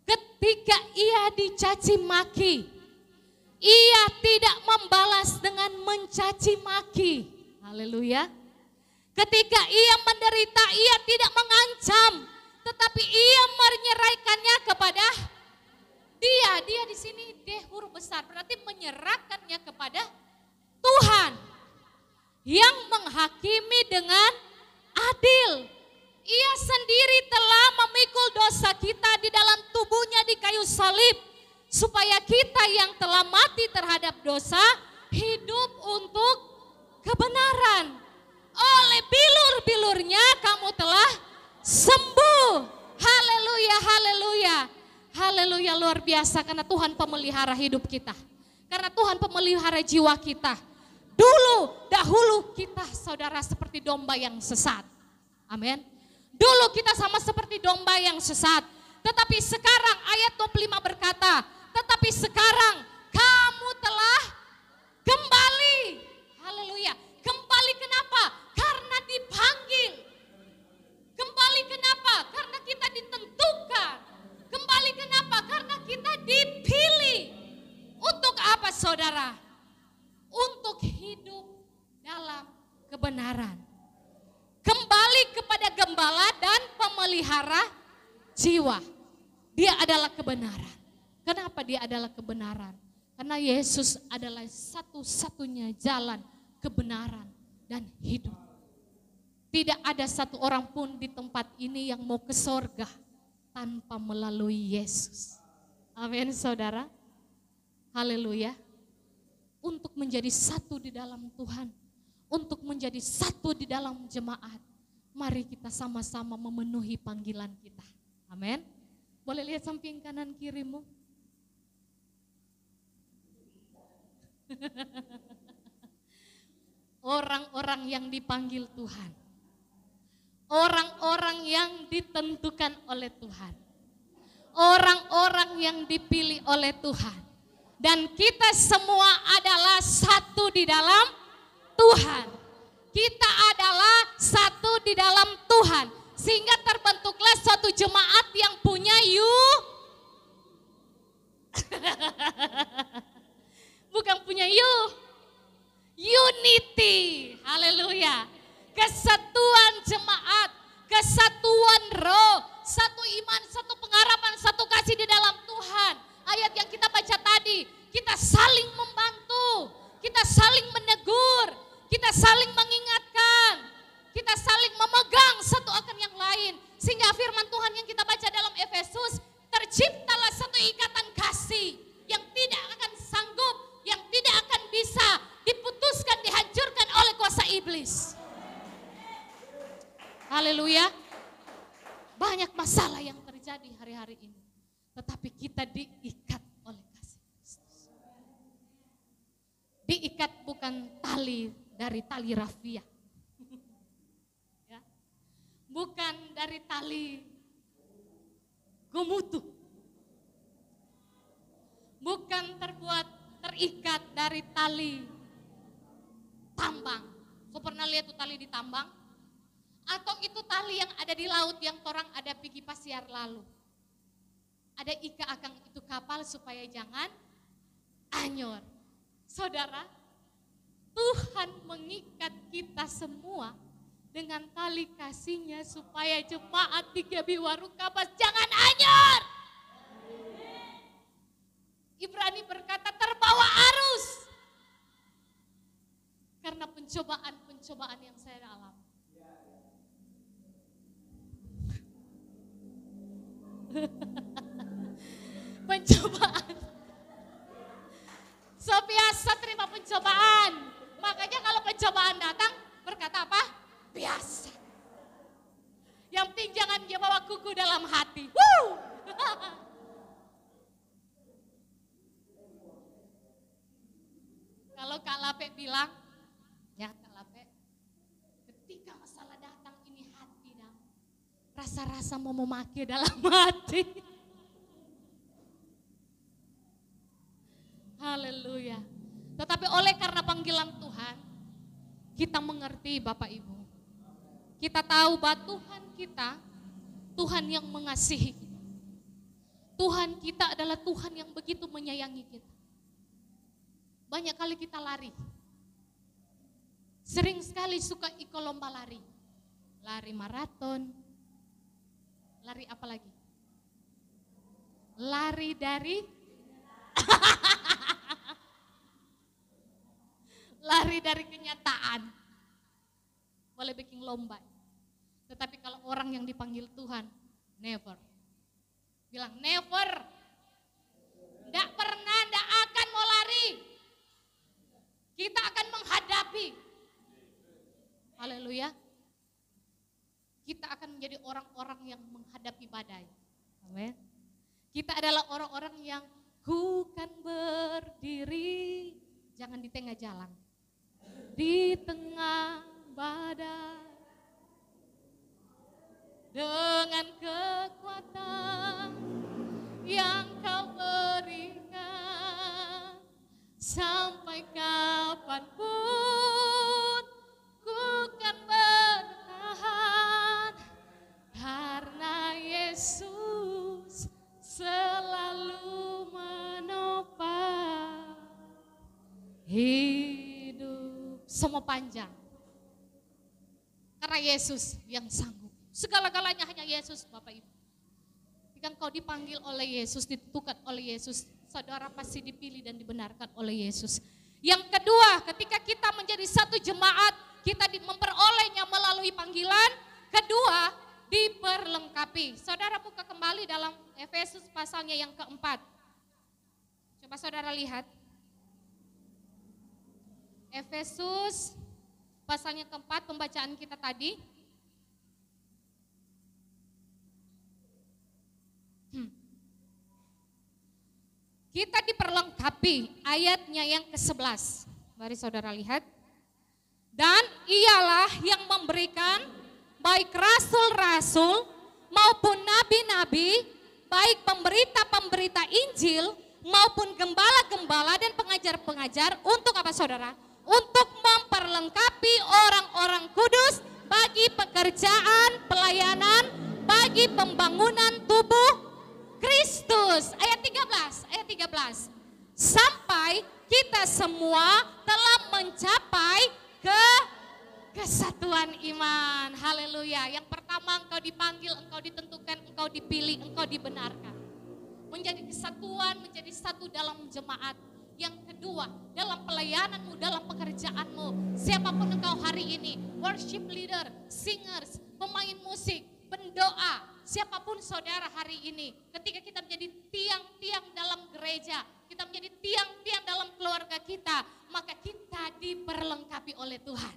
[SPEAKER 2] ketika ia dicaci maki, ia tidak membalas dengan mencaci maki. Haleluya. Ketika ia menderita, ia tidak mengancam, tetapi ia menyerahkannya kepada dia di sini D huruf besar, berarti menyerahkannya kepada Tuhan yang menghakimi dengan adil. Ia sendiri telah memikul dosa kita di dalam tubuhnya di kayu salib, supaya kita yang telah mati terhadap dosa hidup untuk kebenaran. Oleh bilur-bilurnya kamu telah sembuh. Haleluya, haleluya. Haleluya, luar biasa karena Tuhan pemelihara hidup kita. Karena Tuhan pemelihara jiwa kita. Dahulu kita saudara seperti domba yang sesat. Amin. Dulu kita sama seperti domba yang sesat. Tetapi sekarang ayat 25 berkata, tetapi sekarang kamu telah kembali. Haleluya. Kembali kenapa? Karena dipanggil. Kembali kenapa? Karena kita ditentukan. Kembali kenapa? Karena kita dipilih. Untuk apa saudara? Untuk hidup dalam kebenaran. Kembali kepada gembala dan pemelihara jiwa. Dia adalah kebenaran. Kenapa dia adalah kebenaran? Karena Yesus adalah satu-satunya jalan kebenaran dan hidup. Tidak ada satu orang pun di tempat ini yang mau ke sorga tanpa melalui Yesus. Amin saudara. Haleluya. Untuk menjadi satu di dalam Tuhan. Untuk menjadi satu di dalam jemaat. Mari kita sama-sama memenuhi panggilan kita. Amin. Boleh lihat samping kanan kirimu. Orang-orang yang dipanggil Tuhan. Orang-orang yang ditentukan oleh Tuhan. Orang-orang yang dipilih oleh Tuhan. Dan kita semua adalah satu di dalam Tuhan. Kita adalah satu di dalam Tuhan. Sehingga terbentuklah suatu jemaat yang punya bukan punya unity. Haleluya. Kesatuan jemaat, kesatuan roh, satu iman, satu pengharapan, satu kasih di dalam Tuhan. Ayat yang kita baca tadi, kita saling membantu, kita saling menegur, kita saling mengingatkan, kita saling memegang satu akan yang lain. Sehingga firman Tuhan yang kita baca dalam Efesus, terciptalah satu ikatan kasih yang tidak akan sanggup, yang tidak akan bisa diputuskan, dihancurkan oleh kuasa iblis. Haleluya. Banyak masalah yang terjadi hari-hari ini. Tetapi kita diikat oleh kasih Kristus. Diikat bukan tali dari tali rafia. Ya. Bukan dari tali gomutu. Bukan terikat dari tali tambang. Kau pernah lihat tuh tali di tambang? Atau itu tali yang ada di laut yang orang ada pergi pasiar lalu. Ada ika akan itu kapal supaya jangan anyur. Saudara, Tuhan mengikat kita semua dengan tali kasih-Nya supaya jemaat di Gebi Warukabas jangan anyur. Ibrani berkata terbawa arus. Karena pencobaan-pencobaan yang saya alami. Pencobaan. So biasa terima pencobaan. Makanya kalau pencobaan datang berkata apa? Biasa. Yang penting jangan dia bawa kuku dalam hati. Woo! Kalau Kak Lape bilang, ya Kak Lape, ketika masalah datang ini hati dah. Rasa-rasa mau memaki dalam hati. Haleluya. Tetapi oleh karena panggilan Tuhan, kita mengerti Bapak Ibu. Kita tahu bahwa Tuhan kita, Tuhan yang mengasihi kita. Tuhan kita adalah Tuhan yang begitu menyayangi kita. Banyak kali kita lari. Sering sekali suka ikut lomba lari. Lari maraton. Lari apa lagi? Lari dari lari dari kenyataan. Boleh bikin lomba. Tetapi kalau orang yang dipanggil Tuhan, never. Bilang never. Tidak pernah, tidak akan mau lari. Kita akan menghadapi. Haleluya. Kita akan menjadi orang-orang yang menghadapi badai. Amin. Kita adalah orang-orang yang ku kan berdiri, jangan di tengah jalan. Di tengah badai. Dengan kekuatan yang kau berikan. Sampai kapanpun ku kan bertahan. Karena Yesus selalu menopang hidup. Semua panjang. Karena Yesus yang sanggup. Segala-galanya hanya Yesus Bapak Ibu. Jika engkau dipanggil oleh Yesus, ditentukan oleh Yesus, saudara pasti dipilih dan dibenarkan oleh Yesus. Yang kedua, ketika kita menjadi satu jemaat, kita memperolehnya melalui panggilan. Kedua, diperlengkapi. Saudara buka kembali dalam Efesus pasalnya yang keempat. Coba saudara lihat. Efesus pasalnya keempat, pembacaan kita tadi. Kita diperlengkapi, ayatnya yang ke-11. Mari saudara lihat. Dan ialah yang memberikan baik rasul-rasul maupun nabi-nabi, baik pemberita-pemberita Injil maupun gembala-gembala dan pengajar-pengajar untuk apa saudara? Untuk memperlengkapi orang-orang kudus bagi pekerjaan, pelayanan, bagi pembangunan tubuh Kristus. Ayat 13. Sampai kita semua telah mencapai kesatuan iman. Haleluya. Yang pertama, engkau dipanggil, engkau ditentukan, engkau dipilih, engkau dibenarkan. Menjadi kesatuan, menjadi satu dalam jemaat. Yang kedua, dalam pelayananmu, dalam pekerjaanmu. Siapapun engkau hari ini, worship leader, singers, pemain musik, pendoa, siapapun saudara hari ini. Ketika kita menjadi tiang-tiang dalam gereja, kita menjadi tiang-tiang dalam keluarga kita, maka kita diperlengkapi oleh Tuhan.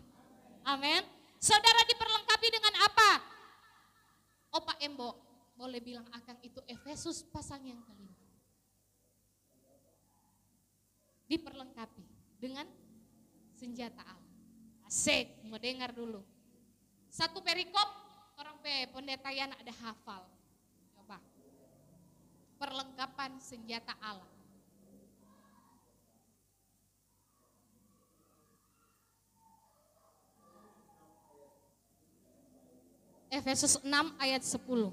[SPEAKER 2] Amin. Saudara diperlengkapi dengan apa? Opa Embo boleh bilang akan itu Efesus pasal yang kelima. Diperlengkapi dengan senjata Allah. Asik, mau dengar dulu. Satu perikop, orang pendeta Yana ada hafal. Coba. Perlengkapan senjata Allah. Efesus 6 ayat 10.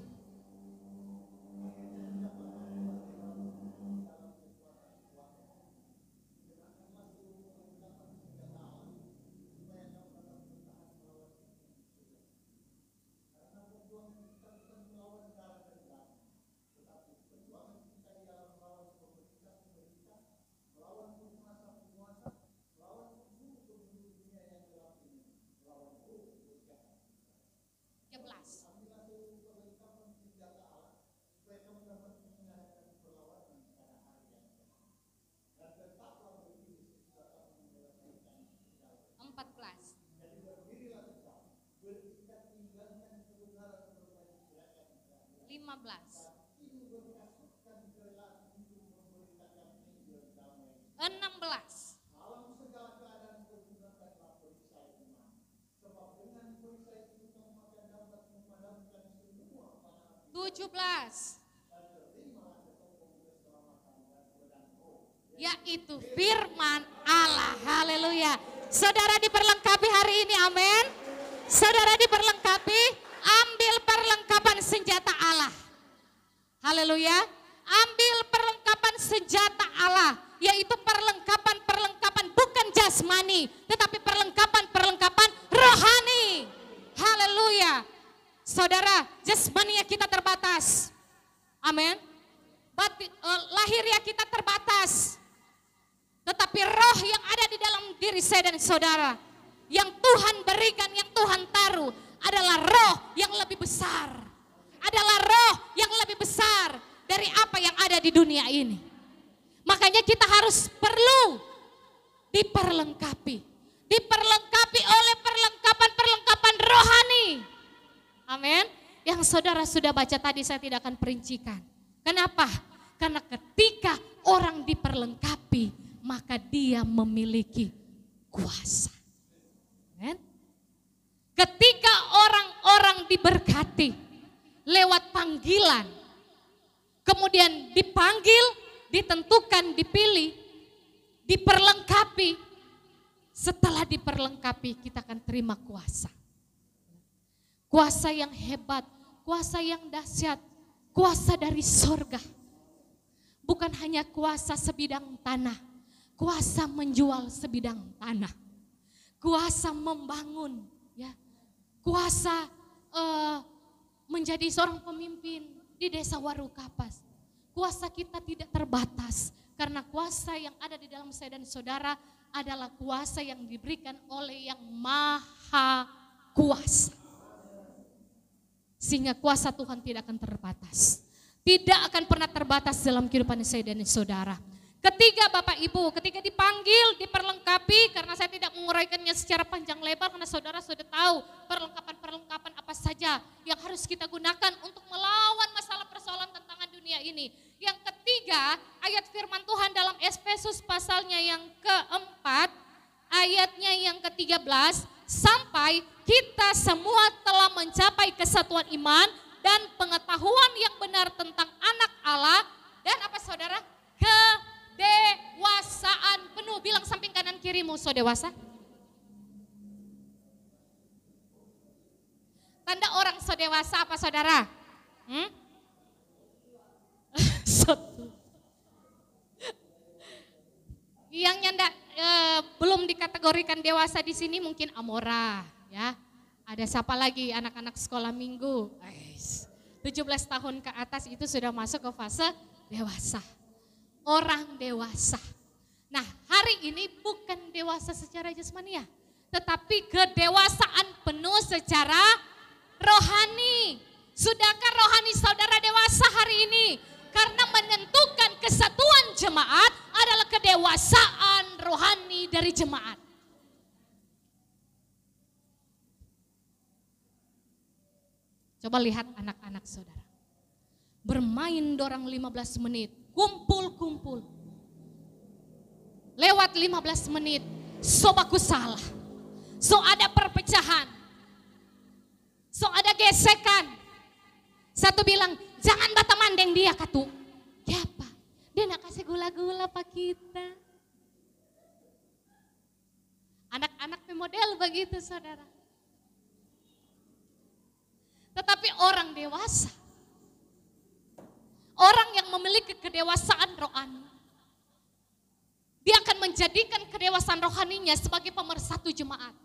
[SPEAKER 2] Yaitu firman Allah. Haleluya. Saudara diperlengkapi hari ini, amin. Saudara diperlengkapi, ambil perlengkapan senjata Allah. Haleluya. Ambil perlengkapan senjata Allah, yaitu perlengkapan bukan jasmani, tetapi perlengkapan rohani. Haleluya. Saudara, jasmania kita terbatas. Amin. Lahiriah kita terbatas. Tetapi roh yang ada di dalam diri saya dan saudara, yang Tuhan berikan, yang Tuhan taruh, adalah roh yang lebih besar. Adalah roh yang lebih besar dari apa yang ada di dunia ini. Makanya kita harus perlu diperlengkapi. Diperlengkapi oleh perlengkapan rohani. Amin. Yang saudara sudah baca tadi saya tidak akan perincikan. Kenapa? Karena ketika orang diperlengkapi, maka dia memiliki kuasa. Amen. Ketika orang-orang diberkati lewat panggilan, kemudian dipanggil, ditentukan, dipilih, diperlengkapi, setelah diperlengkapi kita akan terima kuasa. Kuasa yang hebat, kuasa yang dahsyat, kuasa dari sorga. Bukan hanya kuasa sebidang tanah, kuasa menjual sebidang tanah, kuasa membangun, ya, kuasa menjadi seorang pemimpin di desa Warukapas. Kuasa kita tidak terbatas karena kuasa yang ada di dalam saya dan saudara adalah kuasa yang diberikan oleh yang maha kuasa. Sehingga kuasa Tuhan tidak akan terbatas. Tidak akan pernah terbatas dalam kehidupan saya dan saudara. Ketiga Bapak Ibu, ketika dipanggil, diperlengkapi, karena saya tidak menguraikannya secara panjang lebar, karena saudara sudah tahu perlengkapan apa saja yang harus kita gunakan untuk melawan masalah persoalan tantangan dunia ini. Yang ketiga, ayat firman Tuhan dalam Efesus pasalnya yang keempat, ayatnya yang ke-13, sampai kita semua telah mencapai kesatuan iman dan pengetahuan yang benar tentang anak Allah dan apa saudara? Kedewasaan penuh. Bilang samping kanan kirimu, so dewasa. Tanda orang so dewasa apa saudara? Yang nyanda belum dikategorikan dewasa di sini mungkin Amora, ya. Ada siapa lagi anak-anak sekolah minggu? 17 tahun ke atas itu sudah masuk ke fase dewasa. Orang dewasa. Nah, hari ini bukan dewasa secara jasmani ya, tetapi kedewasaan penuh secara rohani. Sudahkah rohani saudara dewasa hari ini? Karena menentukan kesatuan jemaat adalah kedewasaan rohani dari jemaat. Coba lihat anak-anak saudara. Bermain dorang 15 menit, kumpul-kumpul. Lewat 15 menit, so baku salah. So ada perpecahan. So ada gesekan. Satu bilang, jangan bata mandeng dia katu. Ya apa? Dia nak kasih gula-gula pak kita. Anak-anak model begitu saudara. Tetapi orang dewasa, orang yang memiliki kedewasaan rohani, dia akan menjadikan kedewasaan rohaninya sebagai pemersatu jemaat.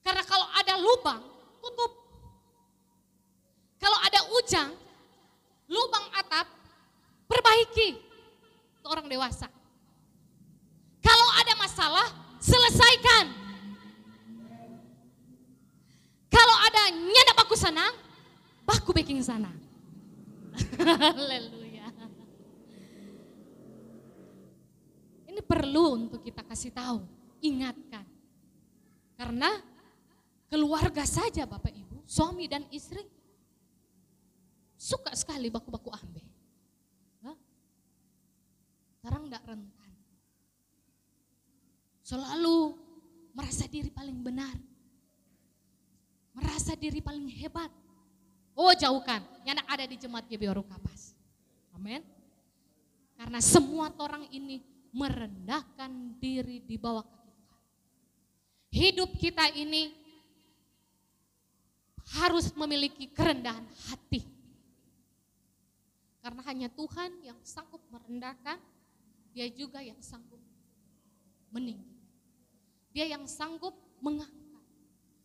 [SPEAKER 2] Karena kalau ada lubang, tutup. Kalau ada ujang, lubang atap, perbaiki. Itu orang dewasa. Kalau ada masalah, selesaikan. Kalau ada nyanda baku sana, baku baking sana. Haleluya. Ini perlu untuk kita kasih tahu, ingatkan. Karena keluarga saja Bapak Ibu, suami dan istri, suka sekali baku-baku ambe. Sekarang enggak rentan. Selalu merasa diri paling benar. Merasa diri paling hebat. Oh jauhkan, yang ada di jemaat GBORU Kapas. Amin. Karena semua orang ini merendahkan diri di bawah kaki Tuhan. Hidup kita ini harus memiliki kerendahan hati. Karena hanya Tuhan yang sanggup merendahkan, Dia juga yang sanggup meninggi. Dia yang sanggup mengangkat.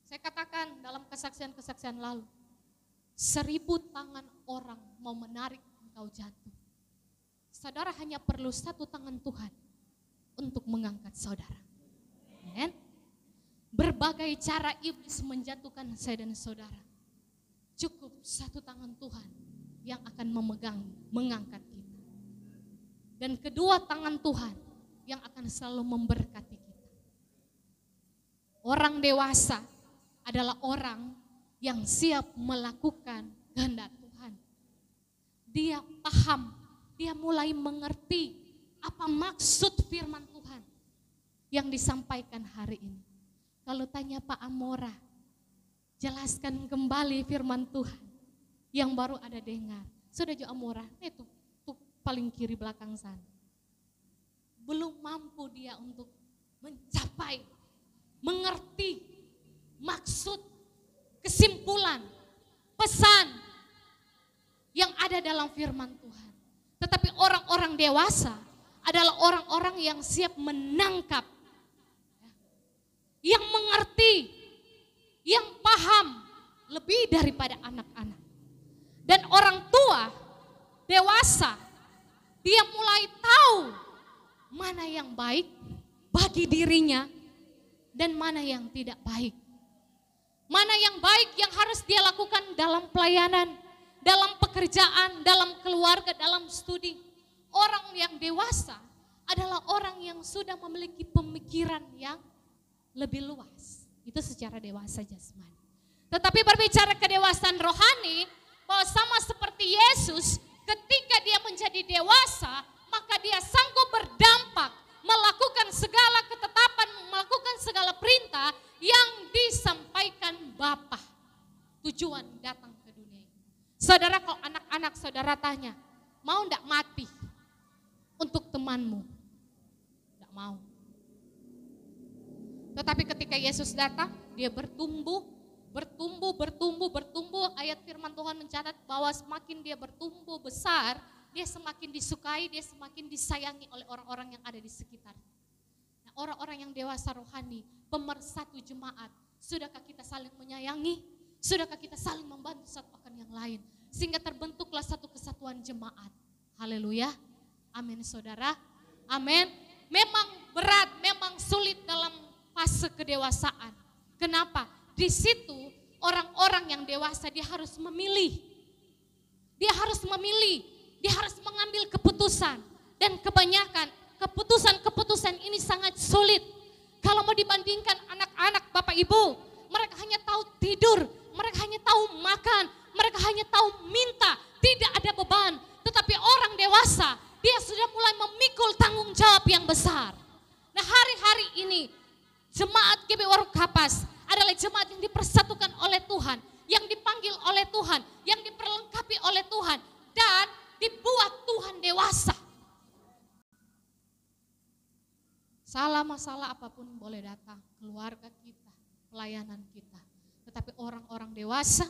[SPEAKER 2] Saya katakan dalam kesaksian-kesaksian lalu, 1000 tangan orang mau menarik engkau jatuh. Saudara hanya perlu 1 tangan Tuhan untuk mengangkat saudara. Amen. Berbagai cara iblis menjatuhkan saya dan saudara. Cukup 1 tangan Tuhan yang akan mengangkat kita. Dan kedua tangan Tuhan yang akan selalu memberkati kita. Orang dewasa adalah orang yang siap melakukan kehendak Tuhan. Dia paham, dia mulai mengerti apa maksud firman Tuhan yang disampaikan hari ini. Kalau tanya Pak Amora, jelaskan kembali firman Tuhan yang baru ada dengar. Sudah Jo Amora, itu tuh paling kiri belakang sana. Belum mampu dia untuk mencapai, mengerti maksud, kesimpulan, pesan yang ada dalam firman Tuhan. Tetapi orang-orang dewasa adalah orang-orang yang siap menangkap, yang mengerti, yang paham lebih daripada anak-anak. Dan orang tua, dewasa, dia mulai tahu mana yang baik bagi dirinya dan mana yang tidak baik. Mana yang baik yang harus dia lakukan dalam pelayanan, dalam pekerjaan, dalam keluarga, dalam studi. Orang yang dewasa adalah orang yang sudah memiliki pemikiran yang lebih luas. Itu secara dewasa jasmani. Tetapi berbicara kedewasaan rohani, bahwa sama seperti Yesus, Ketika dia menjadi dewasa, maka dia sanggup berdampak, melakukan segala ketetapan, melakukan segala perintah yang disampaikan Bapa. Tujuan datang ke dunia ini. Saudara, kalau anak-anak saudara tanya, mau enggak mati untuk temanmu? Enggak mau. Tetapi ketika Yesus datang, dia bertumbuh. Ayat firman Tuhan mencatat bahwa semakin dia bertumbuh besar, dia semakin disukai, dia semakin disayangi oleh orang-orang yang ada di sekitar. Nah, orang-orang yang dewasa rohani, pemersatu jemaat, sudahkah kita saling menyayangi? Sudahkah kita saling membantu satu akan yang lain? Sehingga terbentuklah satu kesatuan jemaat. Haleluya. Amin saudara. Amin. Memang berat, memang sulit dalam fase kedewasaan. Kenapa? Di situ orang-orang yang dewasa dia harus memilih. Dia harus memilih. Dia harus mengambil keputusan. Dan kebanyakan keputusan-keputusan ini sangat sulit. Kalau mau dibandingkan anak-anak Bapak Ibu, mereka hanya tahu tidur, mereka hanya tahu makan, mereka hanya tahu minta, tidak ada beban. Tetapi orang dewasa, dia sudah mulai memikul tanggung jawab yang besar. Nah, hari-hari ini jemaat GBI Warung Kapas adalah jemaat yang dipersatukan oleh Tuhan, yang dipanggil oleh Tuhan, yang diperlengkapi oleh Tuhan, dan dibuat Tuhan dewasa. Salah masalah apapun boleh datang, keluarga kita, pelayanan kita. Tetapi orang-orang dewasa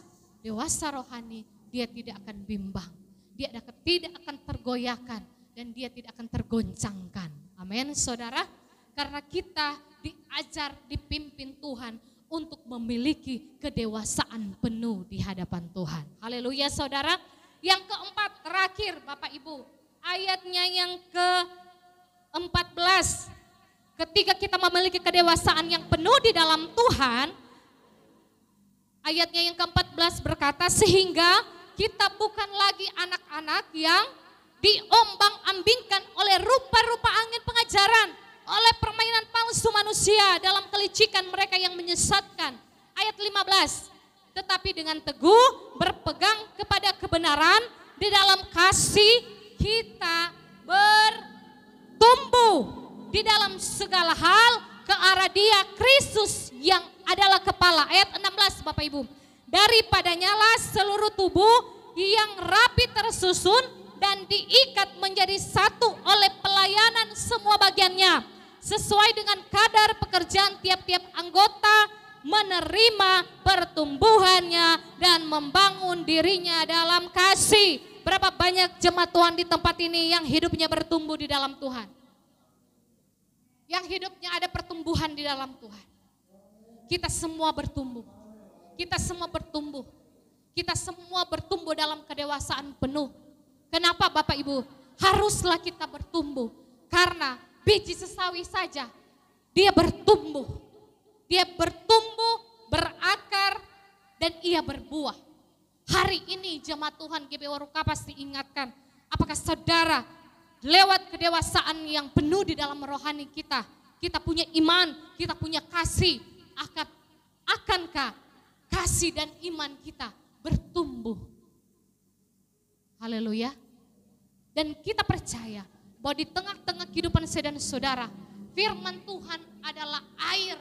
[SPEAKER 2] rohani, dia tidak akan bimbang. Dia tidak akan tergoyahkan dan dia tidak akan tergoncangkan. Amin saudara. Karena kita diajar, dipimpin Tuhan untuk memiliki kedewasaan penuh di hadapan Tuhan. Haleluya saudara. Yang keempat terakhir Bapak Ibu, ayatnya yang ke-14. Ketika kita memiliki kedewasaan yang penuh di dalam Tuhan, ayatnya yang ke-14 berkata, sehingga kita bukan lagi anak-anak yang diombang-ambingkan oleh rupa-rupa angin pengajaran, oleh permainan palsu manusia dalam kelicikan mereka yang menyesatkan. Ayat 15, tetapi dengan teguh berpegang kepada kebenaran, di dalam kasih kita bertumbuh di dalam segala hal ke arah Dia Kristus yang adalah kepala. Ayat 16 Bapak Ibu. Daripadanya lah seluruh tubuh yang rapi tersusun dan diikat menjadi satu oleh pelayanan semua bagiannya, sesuai dengan kadar pekerjaan tiap-tiap anggota, menerima pertumbuhannya dan membangun dirinya dalam kasih. Berapa banyak jemaat Tuhan di tempat ini yang hidupnya bertumbuh di dalam Tuhan, yang hidupnya ada pertumbuhan di dalam Tuhan. Kita semua bertumbuh. Kita semua bertumbuh. Kita semua bertumbuh dalam kedewasaan penuh. Kenapa Bapak Ibu? Haruslah kita bertumbuh. Karena biji sesawi saja dia bertumbuh. Dia bertumbuh, berakar, dan ia berbuah. Hari ini jemaat Tuhan GBI Warung Kapas diingatkan, apakah saudara lewat kedewasaan yang penuh di dalam rohani kita, kita punya iman, kita punya kasih, akankah kasih dan iman kita bertumbuh? Haleluya. Dan kita percaya bahwa di tengah-tengah kehidupan saya dan saudara, firman Tuhan adalah air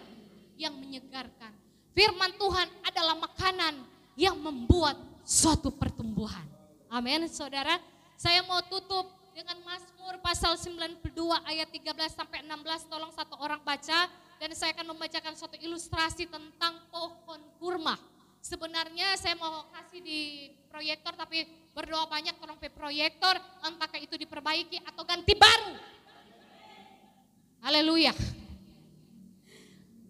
[SPEAKER 2] yang menyegarkan. Firman Tuhan adalah makanan yang membuat suatu pertumbuhan. Amin saudara. Saya mau tutup dengan Mazmur pasal 92 ayat 13 sampai 16, tolong satu orang baca, dan saya akan membacakan suatu ilustrasi tentang pohon kurma. Sebenarnya saya mau kasih di proyektor, tapi berdoa banyak tolong ke proyektor, entahkah itu diperbaiki atau ganti baru. Haleluya.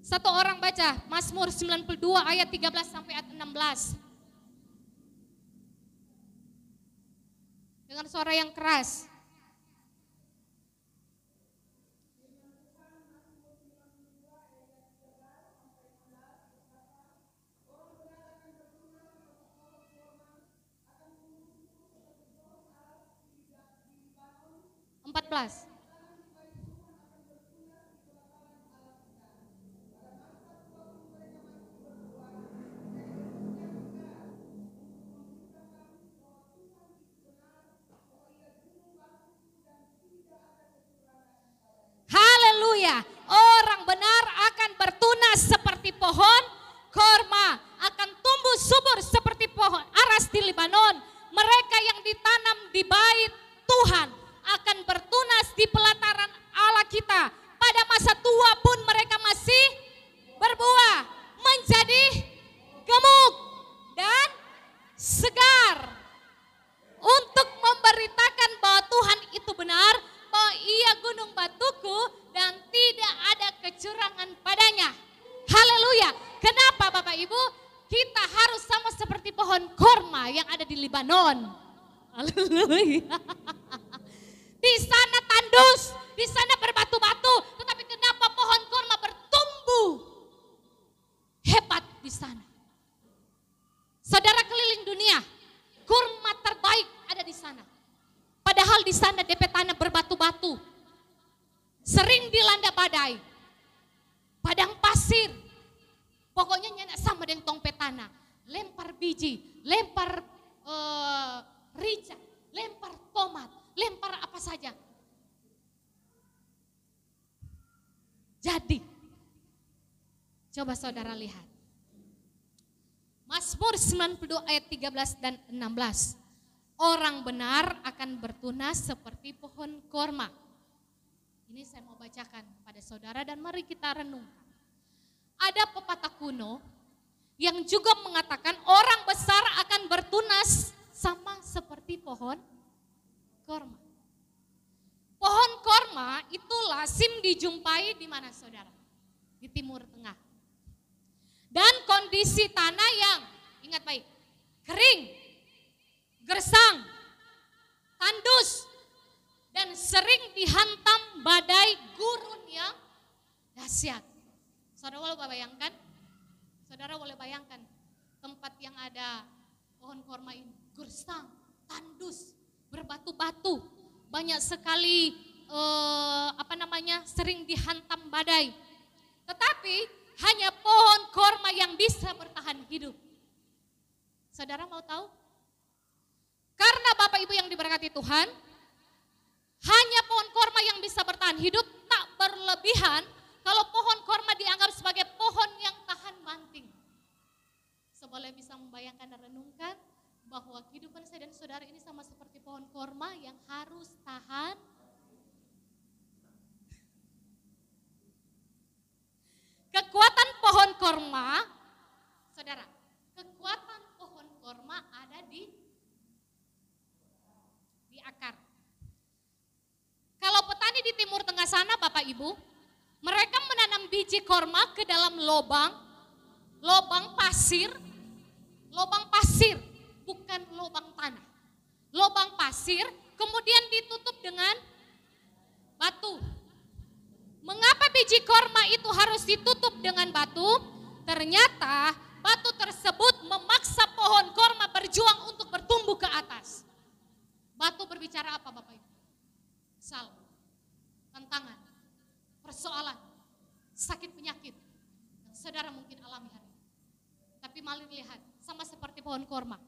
[SPEAKER 2] Satu orang baca Mazmur 92 ayat 13 sampai ayat 16. Dengan suara yang keras. Empat belas. kita. Pada masa tua pun mereka masih berbuah, menjadi gemuk dan segar. Untuk memberitakan bahwa Tuhan itu benar, bahwa Ia gunung batuku dan tidak ada kecurangan padanya. Haleluya. Kenapa Bapak Ibu? Kita harus sama seperti pohon korma yang ada di Libanon. Haleluya. Di sana tandus, di sana berbatu-batu, tetapi kenapa pohon korma bertumbuh hebat di sana? Saudara keliling dunia, kurma terbaik ada di sana. Padahal di sana DP tanah berbatu-batu, sering dilanda badai, padang pasir. Pokoknya nyenak sama dengan tongpet tanah. Lempar biji, lempar rica, lempar tomat, lempar apa saja. Jadi, coba saudara lihat. Mazmur 92 ayat 13 dan 16. Orang benar akan bertunas seperti pohon korma. Ini saya mau bacakan pada saudara dan mari kita renungkan. Ada pepatah kuno yang juga mengatakan orang besar akan bertunas sama seperti pohon korma. Pohon korma itu lazim dijumpai di mana saudara? Di Timur Tengah. Dan kondisi tanah yang, ingat baik, kering, gersang, tandus, dan sering dihantam badai gurun yang dahsyat. Saudara boleh bayangkan tempat yang ada pohon korma ini, gersang, tandus, berbatu-batu, banyak sekali sering dihantam badai. Tetapi hanya pohon korma yang bisa bertahan hidup. Saudara mau tahu? Karena Bapak Ibu yang diberkati Tuhan, hanya pohon korma yang bisa bertahan hidup, tak berlebihan kalau pohon korma dianggap sebagai pohon yang tahan banting. Boleh bisa membayangkan dan renungkan bahwa kehidupan saya dan saudara ini sama seperti pohon korma yang harus tahan. Kekuatan pohon korma, saudara, kekuatan pohon korma ada di akar. Kalau petani di Timur Tengah sana Bapak Ibu, mereka menanam biji korma ke dalam lubang pasir, bukan lubang tanah. Lubang pasir, kemudian ditutup dengan batu. Mengapa biji korma itu harus ditutup dengan batu? Ternyata batu tersebut memaksa pohon korma berjuang untuk bertumbuh ke atas. Batu berbicara apa Bapak Ibu? Masalah, tantangan, persoalan, sakit penyakit yang saudara mungkin alami hari ini. Tapi mari lihat, sama seperti pohon korma.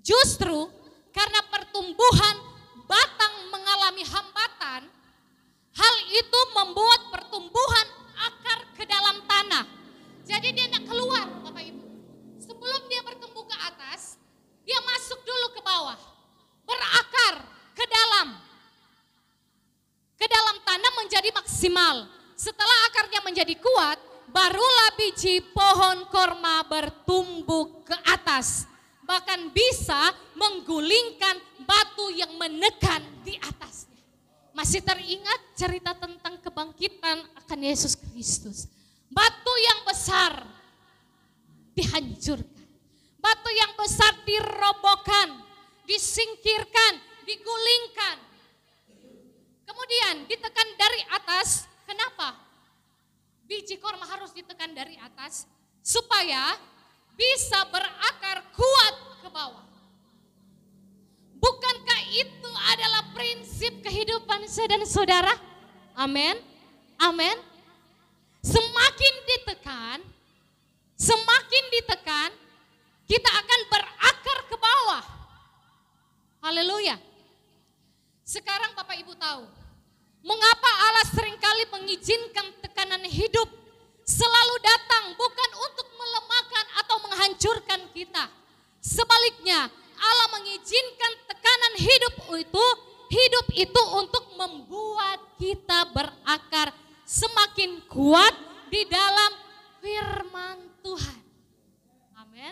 [SPEAKER 2] Justru karena pertumbuhan batang mengalami hambatan, hal itu membuat pertumbuhan akar ke dalam tanah. Jadi dia tidak keluar Bapak Ibu. Sebelum dia bertumbuh ke atas, dia masuk dulu ke bawah. Berakar ke dalam tanah menjadi maksimal. Setelah akarnya menjadi kuat, barulah biji pohon korma bertumbuh ke atas. Bahkan bisa menggulingkan batu yang menekan di atasnya. Masih teringat cerita tentang kebangkitan akan Yesus Kristus. Batu yang besar dihancurkan. Batu yang besar dirobohkan, disingkirkan, digulingkan. Kemudian ditekan dari atas. Kenapa? Biji korma harus ditekan dari atas supaya bisa berakar kuat ke bawah. Bukankah itu adalah prinsip kehidupan saya dan saudara? Amin. Amin. Semakin ditekan, kita akan berakar ke bawah. Haleluya. Sekarang Bapak Ibu tahu, mengapa Allah seringkali mengizinkan tekanan hidup selalu datang bukan untuk melemahkan atau menghancurkan kita. Sebaliknya, Allah mengizinkan tekanan hidup itu Hidup itu untuk membuat kita berakar semakin kuat di dalam firman Tuhan. Amin.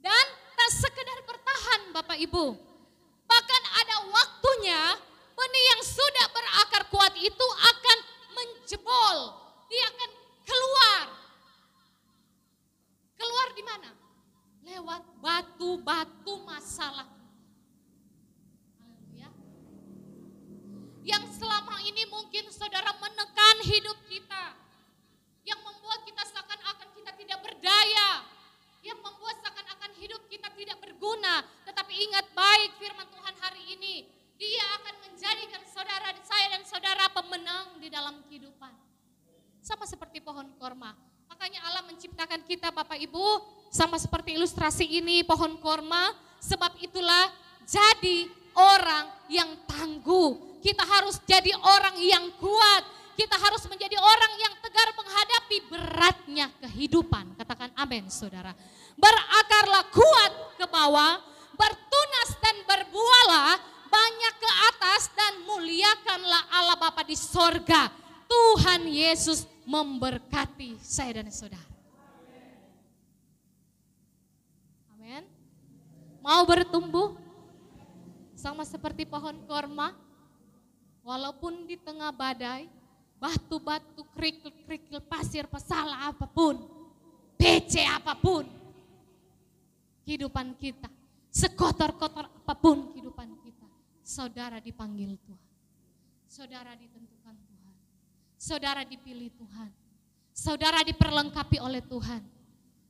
[SPEAKER 2] Dan tak sekedar bertahan Bapak Ibu. Bahkan ada waktunya benih yang sudah berakar kuat itu akan menjebol. Dia akan keluar. Keluar di mana? Lewat batu-batu masalah. Haleluya. Yang selama ini mungkin saudara menekan hidup kita. Yang membuat kita seakan-akan kita tidak berdaya. Yang membuat seakan-akan hidup kita tidak berguna. Tetapi ingat baik firman Tuhan hari ini. Dia akan menjadikan saudara, saya dan saudara pemenang di dalam kehidupan. Sama seperti pohon korma. Makanya Allah menciptakan kita Bapak Ibu sama seperti ilustrasi ini pohon korma. Sebab itulah jadi orang yang tangguh. Kita harus jadi orang yang kuat. Kita harus menjadi orang yang tegar menghadapi beratnya kehidupan. Katakan amin saudara. Berakarlah kuat ke bawah, bertunas dan berbuahlah banyak ke atas dan muliakanlah Allah Bapa di sorga. Tuhan Yesus memberkati saya dan saudara. Amin. Mau bertumbuh sama seperti pohon korma, walaupun di tengah badai, batu-batu, kerikil-kerikil, pasir, salah apapun, becek apapun, kehidupan kita, sekotor-kotor apapun kehidupan kita, saudara dipanggil Tuhan, saudara ditentukan Tuhan, saudara dipilih Tuhan, saudara diperlengkapi oleh Tuhan,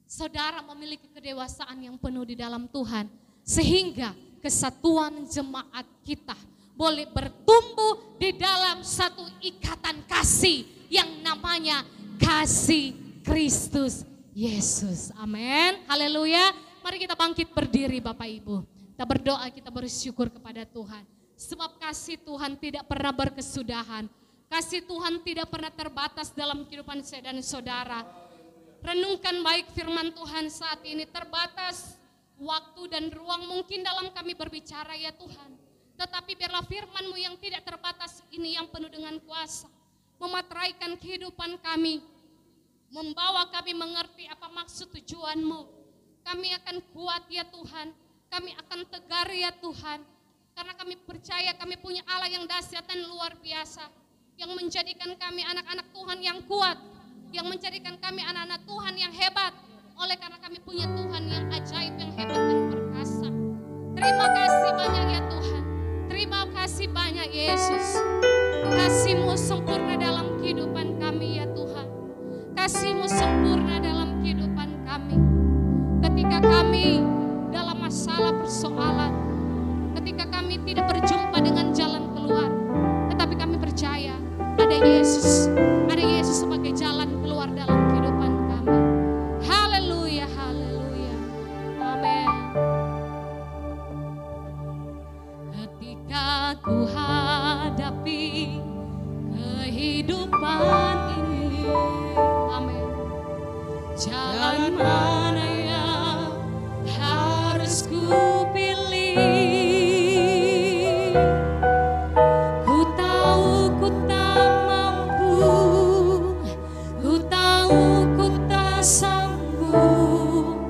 [SPEAKER 2] saudara memiliki kedewasaan yang penuh di dalam Tuhan, sehingga kesatuan jemaat kita boleh bertumbuh di dalam satu ikatan kasih yang namanya kasih Kristus Yesus. Amin. Haleluya. Mari kita bangkit berdiri Bapak Ibu. Kita berdoa, kita bersyukur kepada Tuhan. Sebab kasih Tuhan tidak pernah berkesudahan. Kasih Tuhan tidak pernah terbatas dalam kehidupan saya dan saudara. Renungkan baik firman Tuhan saat ini. Terbatas waktu dan ruang mungkin dalam kami berbicara ya Tuhan. Tetapi biarlah firman-Mu yang tidak terbatas ini yang penuh dengan kuasa. Memateraikan kehidupan kami. Membawa kami mengerti apa maksud tujuan-Mu. Kami akan kuat ya Tuhan. Kami akan tegar ya Tuhan. Karena kami percaya kami punya Allah yang dahsyat dan luar biasa. Yang menjadikan kami anak-anak Tuhan yang kuat. Yang menjadikan kami anak-anak Tuhan yang hebat. Oleh karena kami punya Tuhan yang ajaib, yang hebat dan perkasa. Terima kasih banyak ya Tuhan. Terima kasih banyak Yesus. Kasih-Mu sempurna dalam kehidupan kami ya Tuhan. Kasih-Mu sempurna dalam kehidupan kami. Ketika kami dalam masalah persoalan, ketika kami tidak berjumpa dengan jalan keluar, tetapi kami percaya ada Yesus sebagai jalan keluar dalam kehidupan kami. Haleluya, haleluya. Amin. Ketika ku hadapi kehidupan ini, amin. Jalan mana yang harus ku pilih? Ku tahu ku tak mampu, ku tahu ku tak sanggup.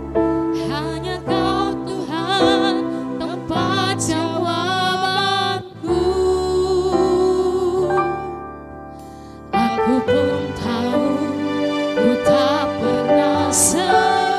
[SPEAKER 2] Hanya Kau Tuhan tempat jawabanku. Aku pun tahu ku tak pernah sempurna.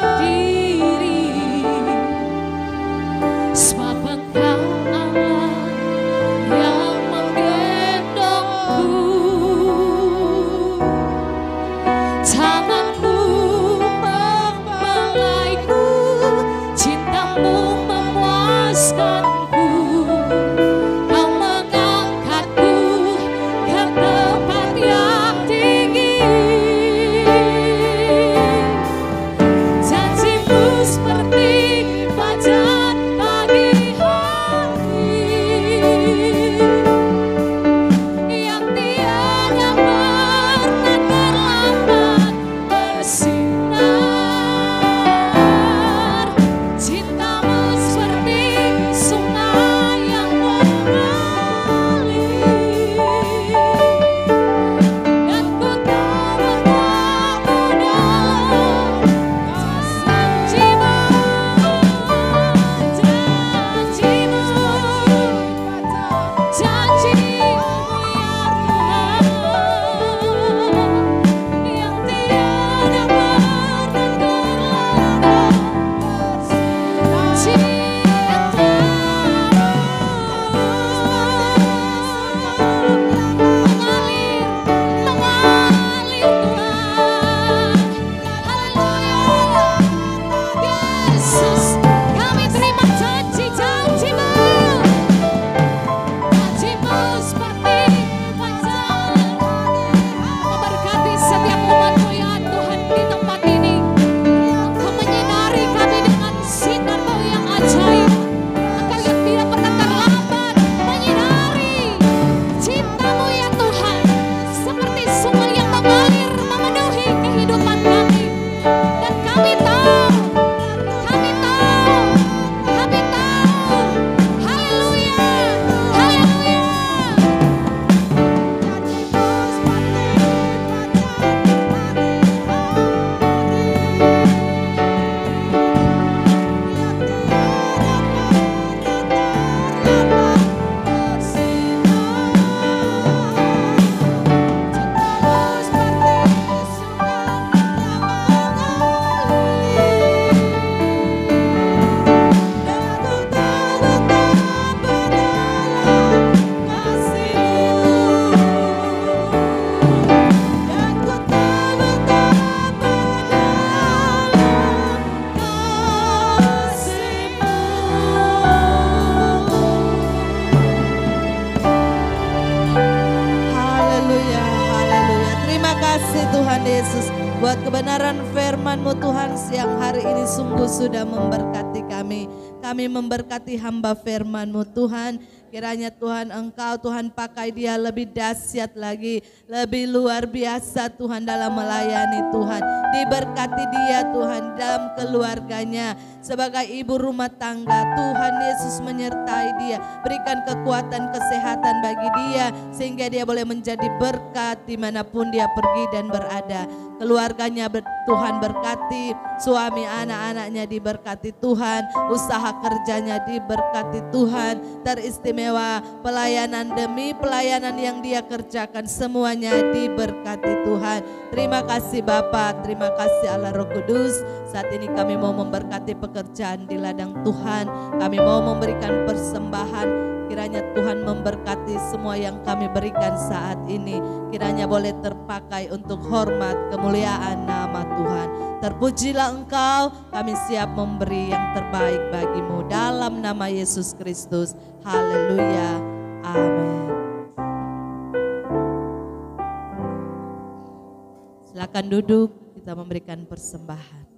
[SPEAKER 1] kasih Tuhan Yesus. Buat kebenaran firman-Mu Tuhan, siang hari ini sungguh sudah memberkati kami. Kami memberkati hamba firman-Mu Tuhan. Kiranya Tuhan Engkau Tuhan pakai dia lebih dahsyat lagi, lebih luar biasa Tuhan dalam melayani Tuhan. Diberkati dia Tuhan dalam keluarganya. Sebagai ibu rumah tangga, Tuhan Yesus menyertai dia. Berikan kekuatan kesehatan bagi dia, sehingga dia boleh menjadi berkat dimanapun dia pergi dan berada. Keluarganya Tuhan berkati, suami anak-anaknya diberkati Tuhan, usaha kerjanya diberkati Tuhan, teristimewa pelayanan demi pelayanan yang dia kerjakan semuanya diberkati Tuhan. Terima kasih Bapa, terima kasih Allah Roh Kudus. Saat ini kami mau memberkati pekerjaan di ladang Tuhan, kami mau memberikan persembahan. Kiranya Tuhan memberkati semua yang kami berikan saat ini. Kiranya boleh terpakai untuk hormat kemuliaan nama Tuhan. Terpujilah Engkau, kami siap memberi yang terbaik bagimu. Dalam nama Yesus Kristus. Haleluya. Amin. Silakan duduk, kita memberikan persembahan.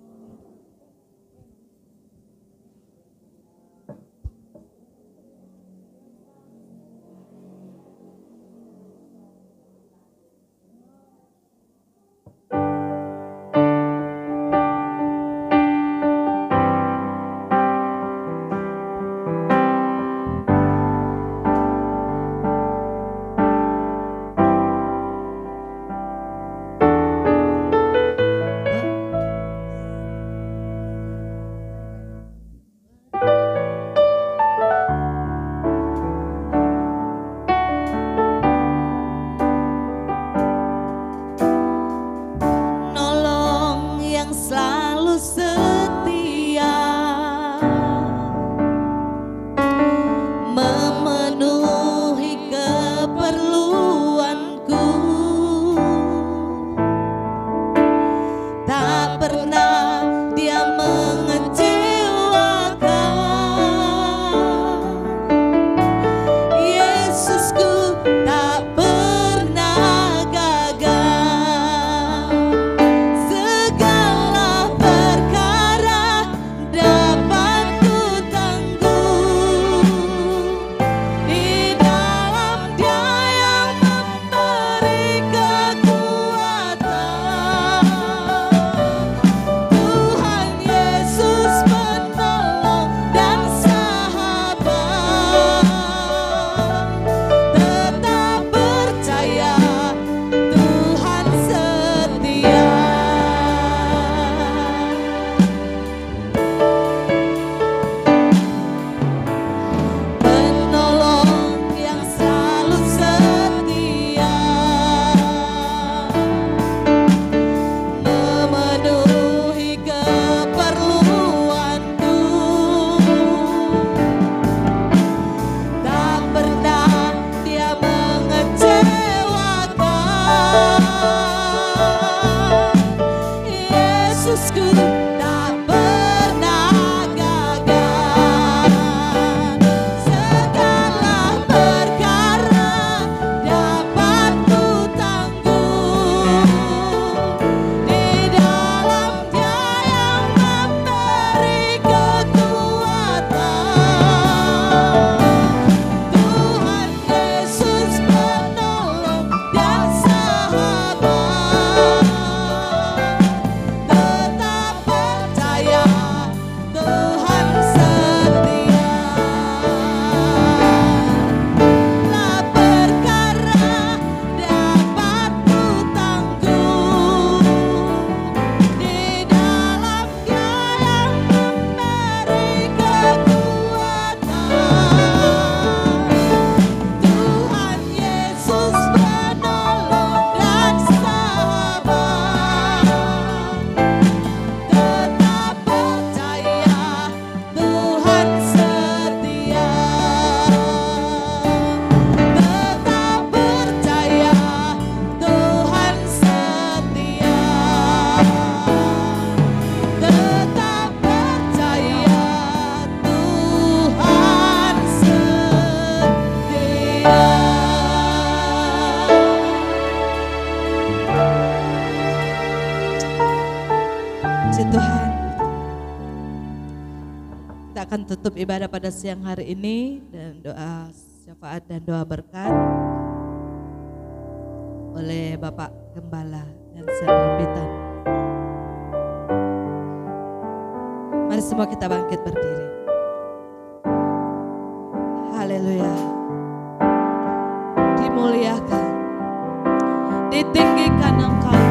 [SPEAKER 1] tutup ibadah pada siang hari ini dan doa syafaat dan doa berkat oleh Bapak Gembala dan Serbitan. Mari semua kita bangkit berdiri. Haleluya. Dimuliakan, ditinggikan Engkau Tuhan.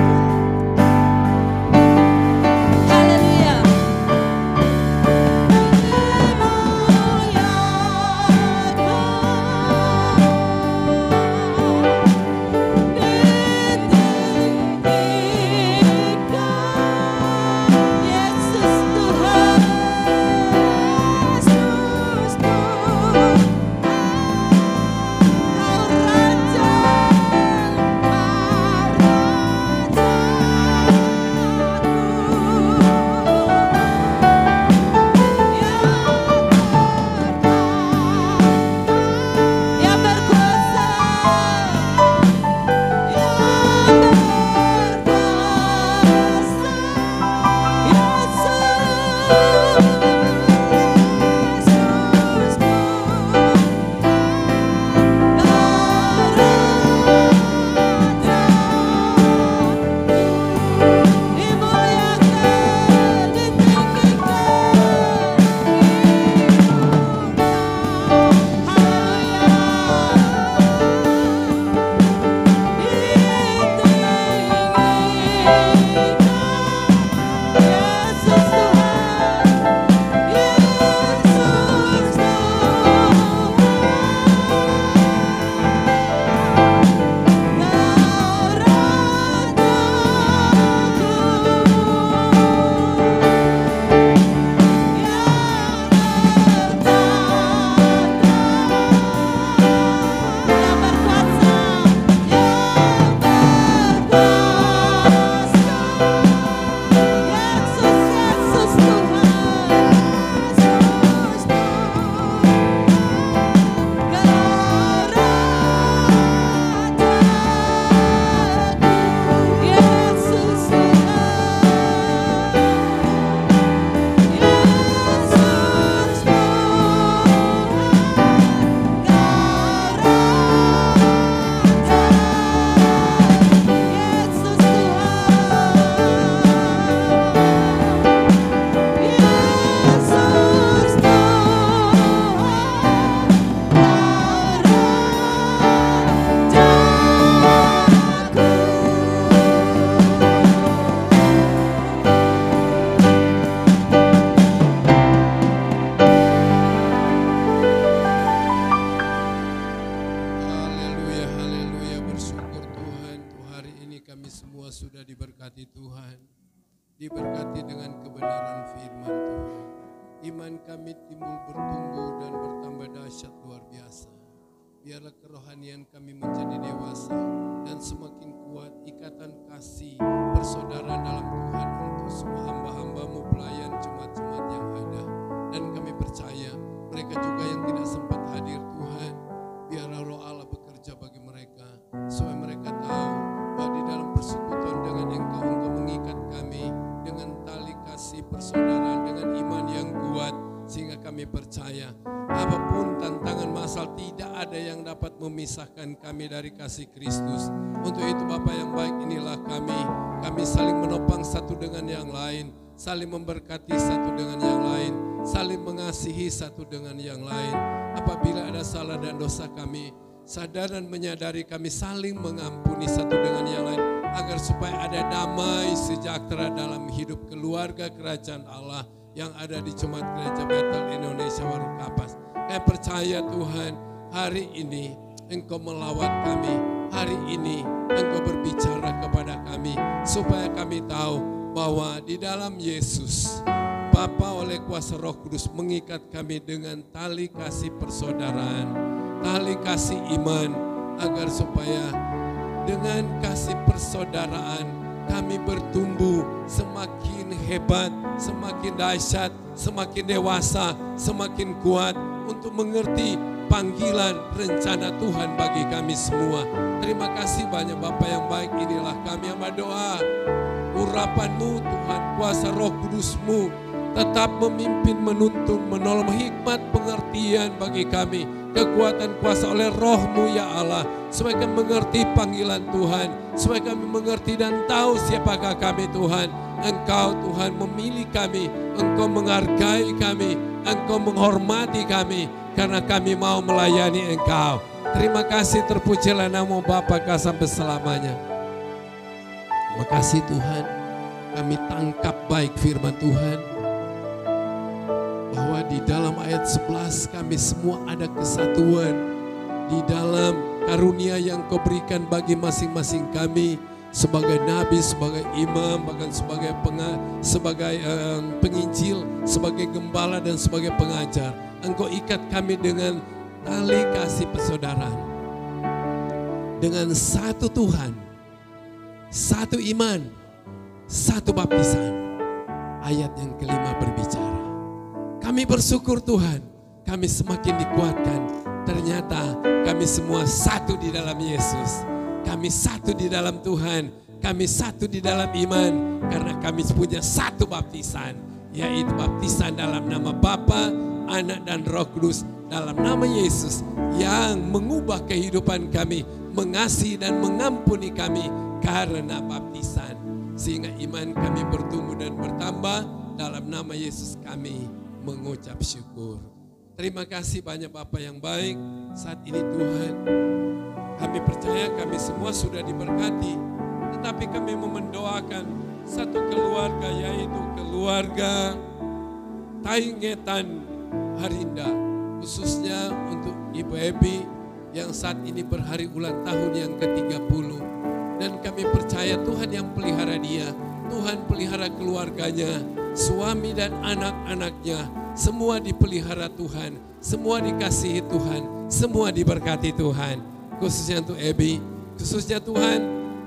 [SPEAKER 1] Haleluya.
[SPEAKER 3] Diberkati dengan kebenaran firman Tuhan. Iman kami timbul bertumbuh dan bertambah dahsyat luar biasa. Biarlah kerohanian kami menjadi dewasa dan semakin kuat ikatan kasih persaudaraan dalam Tuhan untuk semua hamba-hamba-Mu pelayan jemaat-jemaat yang ada. Dan kami percaya mereka juga yang tidak sempat hadir Tuhan, biarlah Roh Allah bekerja bagi mereka supaya mereka tahu bahwa di dalam persekutuan dengan Engkau mengikat kami dengan tali kasih persaudaraan dengan iman yang kuat, sehingga kami percaya apapun tantangan masalah tidak ada yang dapat memisahkan kami dari kasih Kristus. Untuk itu Bapa yang baik, inilah kami saling menopang satu dengan yang lain, saling memberkati satu dengan yang lain, saling mengasihi satu dengan yang lain. Apabila ada salah dan dosa kami, sadar dan menyadari, kami saling mengampuni satu dengan yang lain, agar supaya ada damai sejahtera dalam hidup keluarga kerajaan Allah yang ada di Jemaat Gereja Bethel Indonesia Warukapas. Kami percaya Tuhan, hari ini Engkau melawat kami, hari ini Engkau berbicara kepada kami, supaya kami tahu bahwa di dalam Yesus, Bapa oleh kuasa Roh Kudus mengikat kami dengan tali kasih persaudaraan, tali kasih iman, agar supaya dengan kasih persaudaraan kami bertumbuh semakin hebat, semakin dahsyat, semakin dewasa, semakin kuat untuk mengerti panggilan rencana Tuhan bagi kami semua. Terima kasih banyak Bapa yang baik, inilah kami yang berdoa. Urapan-Mu Tuhan, kuasa Roh Kudus-Mu tetap memimpin, menuntun, menolong, hikmat, pengertian bagi kami, kekuatan kuasa oleh Roh-Mu ya Allah, supaya kami mengerti panggilan Tuhan, supaya kami mengerti dan tahu siapakah kami Tuhan. Engkau Tuhan memilih kami, Engkau menghargai kami, Engkau menghormati kami, karena kami mau melayani Engkau. Terima kasih, terpujilah nama Bapa Kau sampai selamanya. Terima kasih Tuhan, kami tangkap baik firman Tuhan, bahwa di dalam ayat 11 kami semua ada kesatuan di dalam karunia yang Kau berikan bagi masing-masing kami sebagai nabi, sebagai imam, bahkan sebagai penginjil, sebagai gembala dan sebagai pengajar. Engkau ikat kami dengan tali kasih persaudaraan, dengan satu Tuhan, satu iman, satu baptisan. Ayat yang kelima berbicara, kami bersyukur Tuhan, kami semakin dikuatkan. Ternyata kami semua satu di dalam Yesus. Kami satu di dalam Tuhan. Kami satu di dalam iman. Karena kami punya satu baptisan. Yaitu baptisan dalam nama Bapa, Anak dan Roh Kudus. Dalam nama Yesus yang mengubah kehidupan kami. Mengasihi dan mengampuni kami karena baptisan. Sehingga iman kami bertumbuh dan bertambah. Dalam nama Yesus kami mengucap syukur. Terima kasih banyak Bapak yang baik. Saat ini Tuhan, kami percaya kami semua sudah diberkati. Tetapi kami mau mendoakan satu keluarga, yaitu keluarga Taingetan Harinda. Khususnya untuk Ibu Ebi yang saat ini berhari ulang tahun yang ke-30. Dan kami percaya Tuhan yang pelihara dia. Tuhan pelihara keluarganya, suami dan anak-anaknya. Semua dipelihara Tuhan, semua dikasihi Tuhan, semua diberkati Tuhan. Khususnya untuk Ebi, khususnya Tuhan,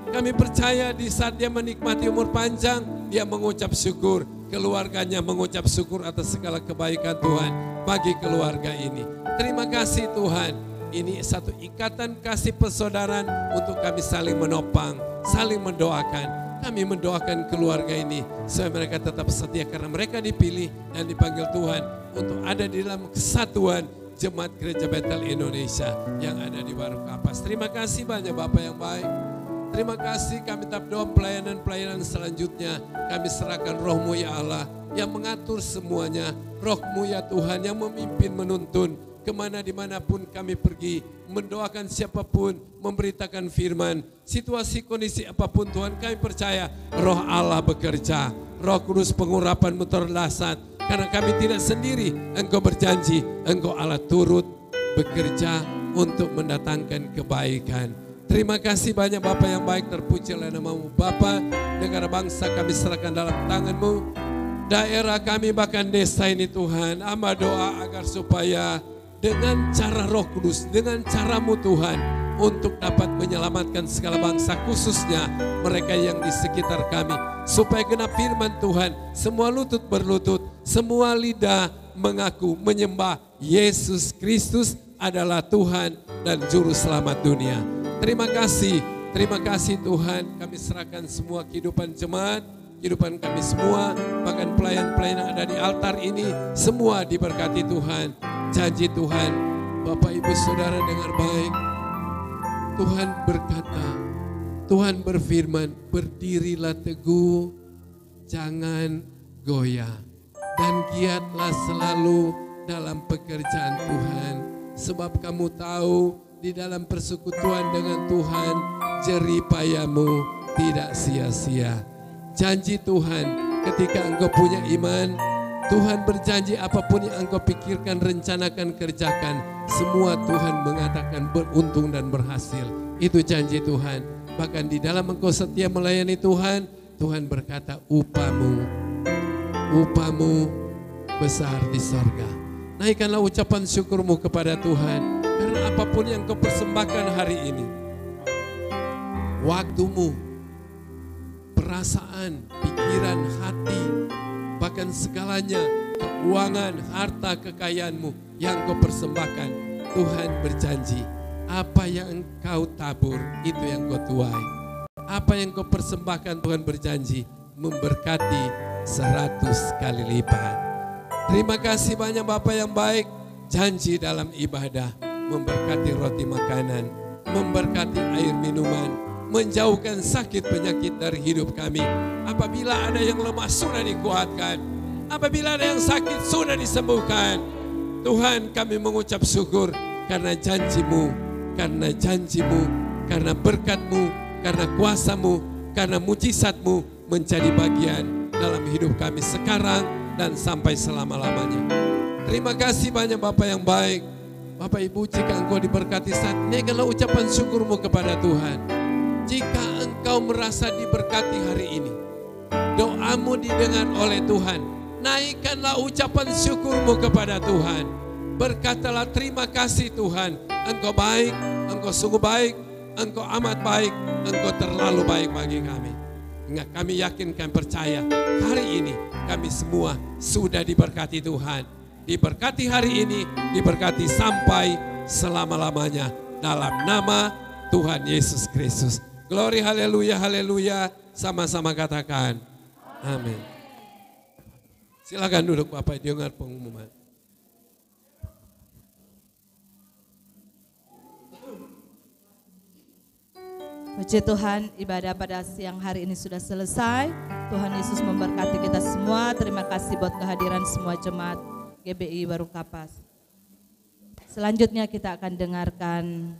[SPEAKER 3] kami percaya di saat dia menikmati umur panjang, dia mengucap syukur. Keluarganya mengucap syukur atas segala kebaikan Tuhan bagi keluarga ini. Terima kasih Tuhan, ini satu ikatan kasih persaudaraan untuk kami saling menopang, saling mendoakan. Kami mendoakan keluarga ini supaya mereka tetap setia karena mereka dipilih dan dipanggil Tuhan untuk ada di dalam kesatuan Jemaat Gereja Betel Indonesia yang ada di Baru Kapas. Terima kasih banyak Bapak yang baik. Terima kasih, kami tetap doa pelayanan-pelayanan selanjutnya. Kami serahkan Roh-Mu ya Allah yang mengatur semuanya. Roh-Mu ya Tuhan yang memimpin, menuntun kemana dimanapun kami pergi, mendoakan siapapun, memberitakan firman, situasi kondisi apapun Tuhan, kami percaya Roh Allah bekerja, Roh Kudus pengurapan-Mu terdahsyat, karena kami tidak sendiri. Engkau berjanji, Engkau Allah turut bekerja untuk mendatangkan kebaikan. Terima kasih banyak Bapak yang baik, terpujilah nama-Mu Bapa. Negara bangsa kami serahkan dalam tangan-Mu, daerah kami bahkan desa ini Tuhan, hamba doa agar supaya dengan cara Roh Kudus, dengan cara-Mu Tuhan, untuk dapat menyelamatkan segala bangsa, khususnya mereka yang di sekitar kami. Supaya genap firman Tuhan, semua lutut berlutut, semua lidah mengaku, menyembah Yesus Kristus adalah Tuhan dan Juru Selamat dunia. Terima kasih Tuhan, kami serahkan semua kehidupan jemaat, kehidupan kami semua, bahkan pelayan-pelayan yang ada di altar ini, semua diberkati Tuhan. Janji Tuhan, Bapak Ibu Saudara dengar baik. Tuhan berkata, Tuhan berfirman, berdirilah teguh, jangan goyah. Dan giatlah selalu dalam pekerjaan Tuhan. Sebab kamu tahu, di dalam persekutuan dengan Tuhan, jerih payahmu tidak sia-sia. Janji Tuhan, ketika engkau punya iman, Tuhan berjanji apapun yang engkau pikirkan, rencanakan, kerjakan, semua Tuhan mengatakan beruntung dan berhasil. Itu janji Tuhan. Bahkan di dalam engkau setia melayani Tuhan, Tuhan berkata upahmu besar di sorga. Naikkanlah ucapan syukurmu kepada Tuhan. Karena apapun yang kau persembahkan hari ini, waktumu, perasaan, pikiran, hati, bahkan segalanya, keuangan, harta, kekayaanmu yang kau persembahkan, Tuhan berjanji, apa yang engkau tabur, itu yang kau tuai. Apa yang kau persembahkan, Tuhan berjanji, memberkati 100 kali lipat. Terima kasih banyak Bapak yang baik. Janji dalam ibadah memberkati roti makanan, memberkati air minuman, menjauhkan sakit penyakit dari hidup kami. Apabila ada yang lemah sudah dikuatkan, apabila ada yang sakit sudah disembuhkan. Tuhan, kami mengucap syukur karena janji-Mu, karena berkat-Mu, karena kuasa-Mu, karena mujizat-Mu menjadi bagian dalam hidup kami sekarang dan sampai selama-lamanya. Terima kasih banyak Bapak yang baik. Bapak Ibu, jika engkau diberkati saat ini, naikkanlah ucapan syukurmu kepada Tuhan. Jika engkau merasa diberkati hari ini, doamu didengar oleh Tuhan, naikkanlah ucapan syukurmu kepada Tuhan. Berkatalah, terima kasih Tuhan, Engkau baik, Engkau sungguh baik, Engkau amat baik, Engkau terlalu baik bagi kami. Hingga kami yakin, kami percaya, hari ini kami semua sudah diberkati Tuhan. Diberkati hari ini, diberkati sampai selama-lamanya. Dalam nama Tuhan Yesus Kristus. Glory, haleluya, haleluya. Sama-sama katakan, amin. Silakan duduk Bapak, dengar pengumuman.
[SPEAKER 1] Puji Tuhan, ibadah pada siang hari ini sudah selesai. Tuhan Yesus memberkati kita semua. Terima kasih buat kehadiran semua jemaat GBI Baru Kapas. Selanjutnya kita akan dengarkan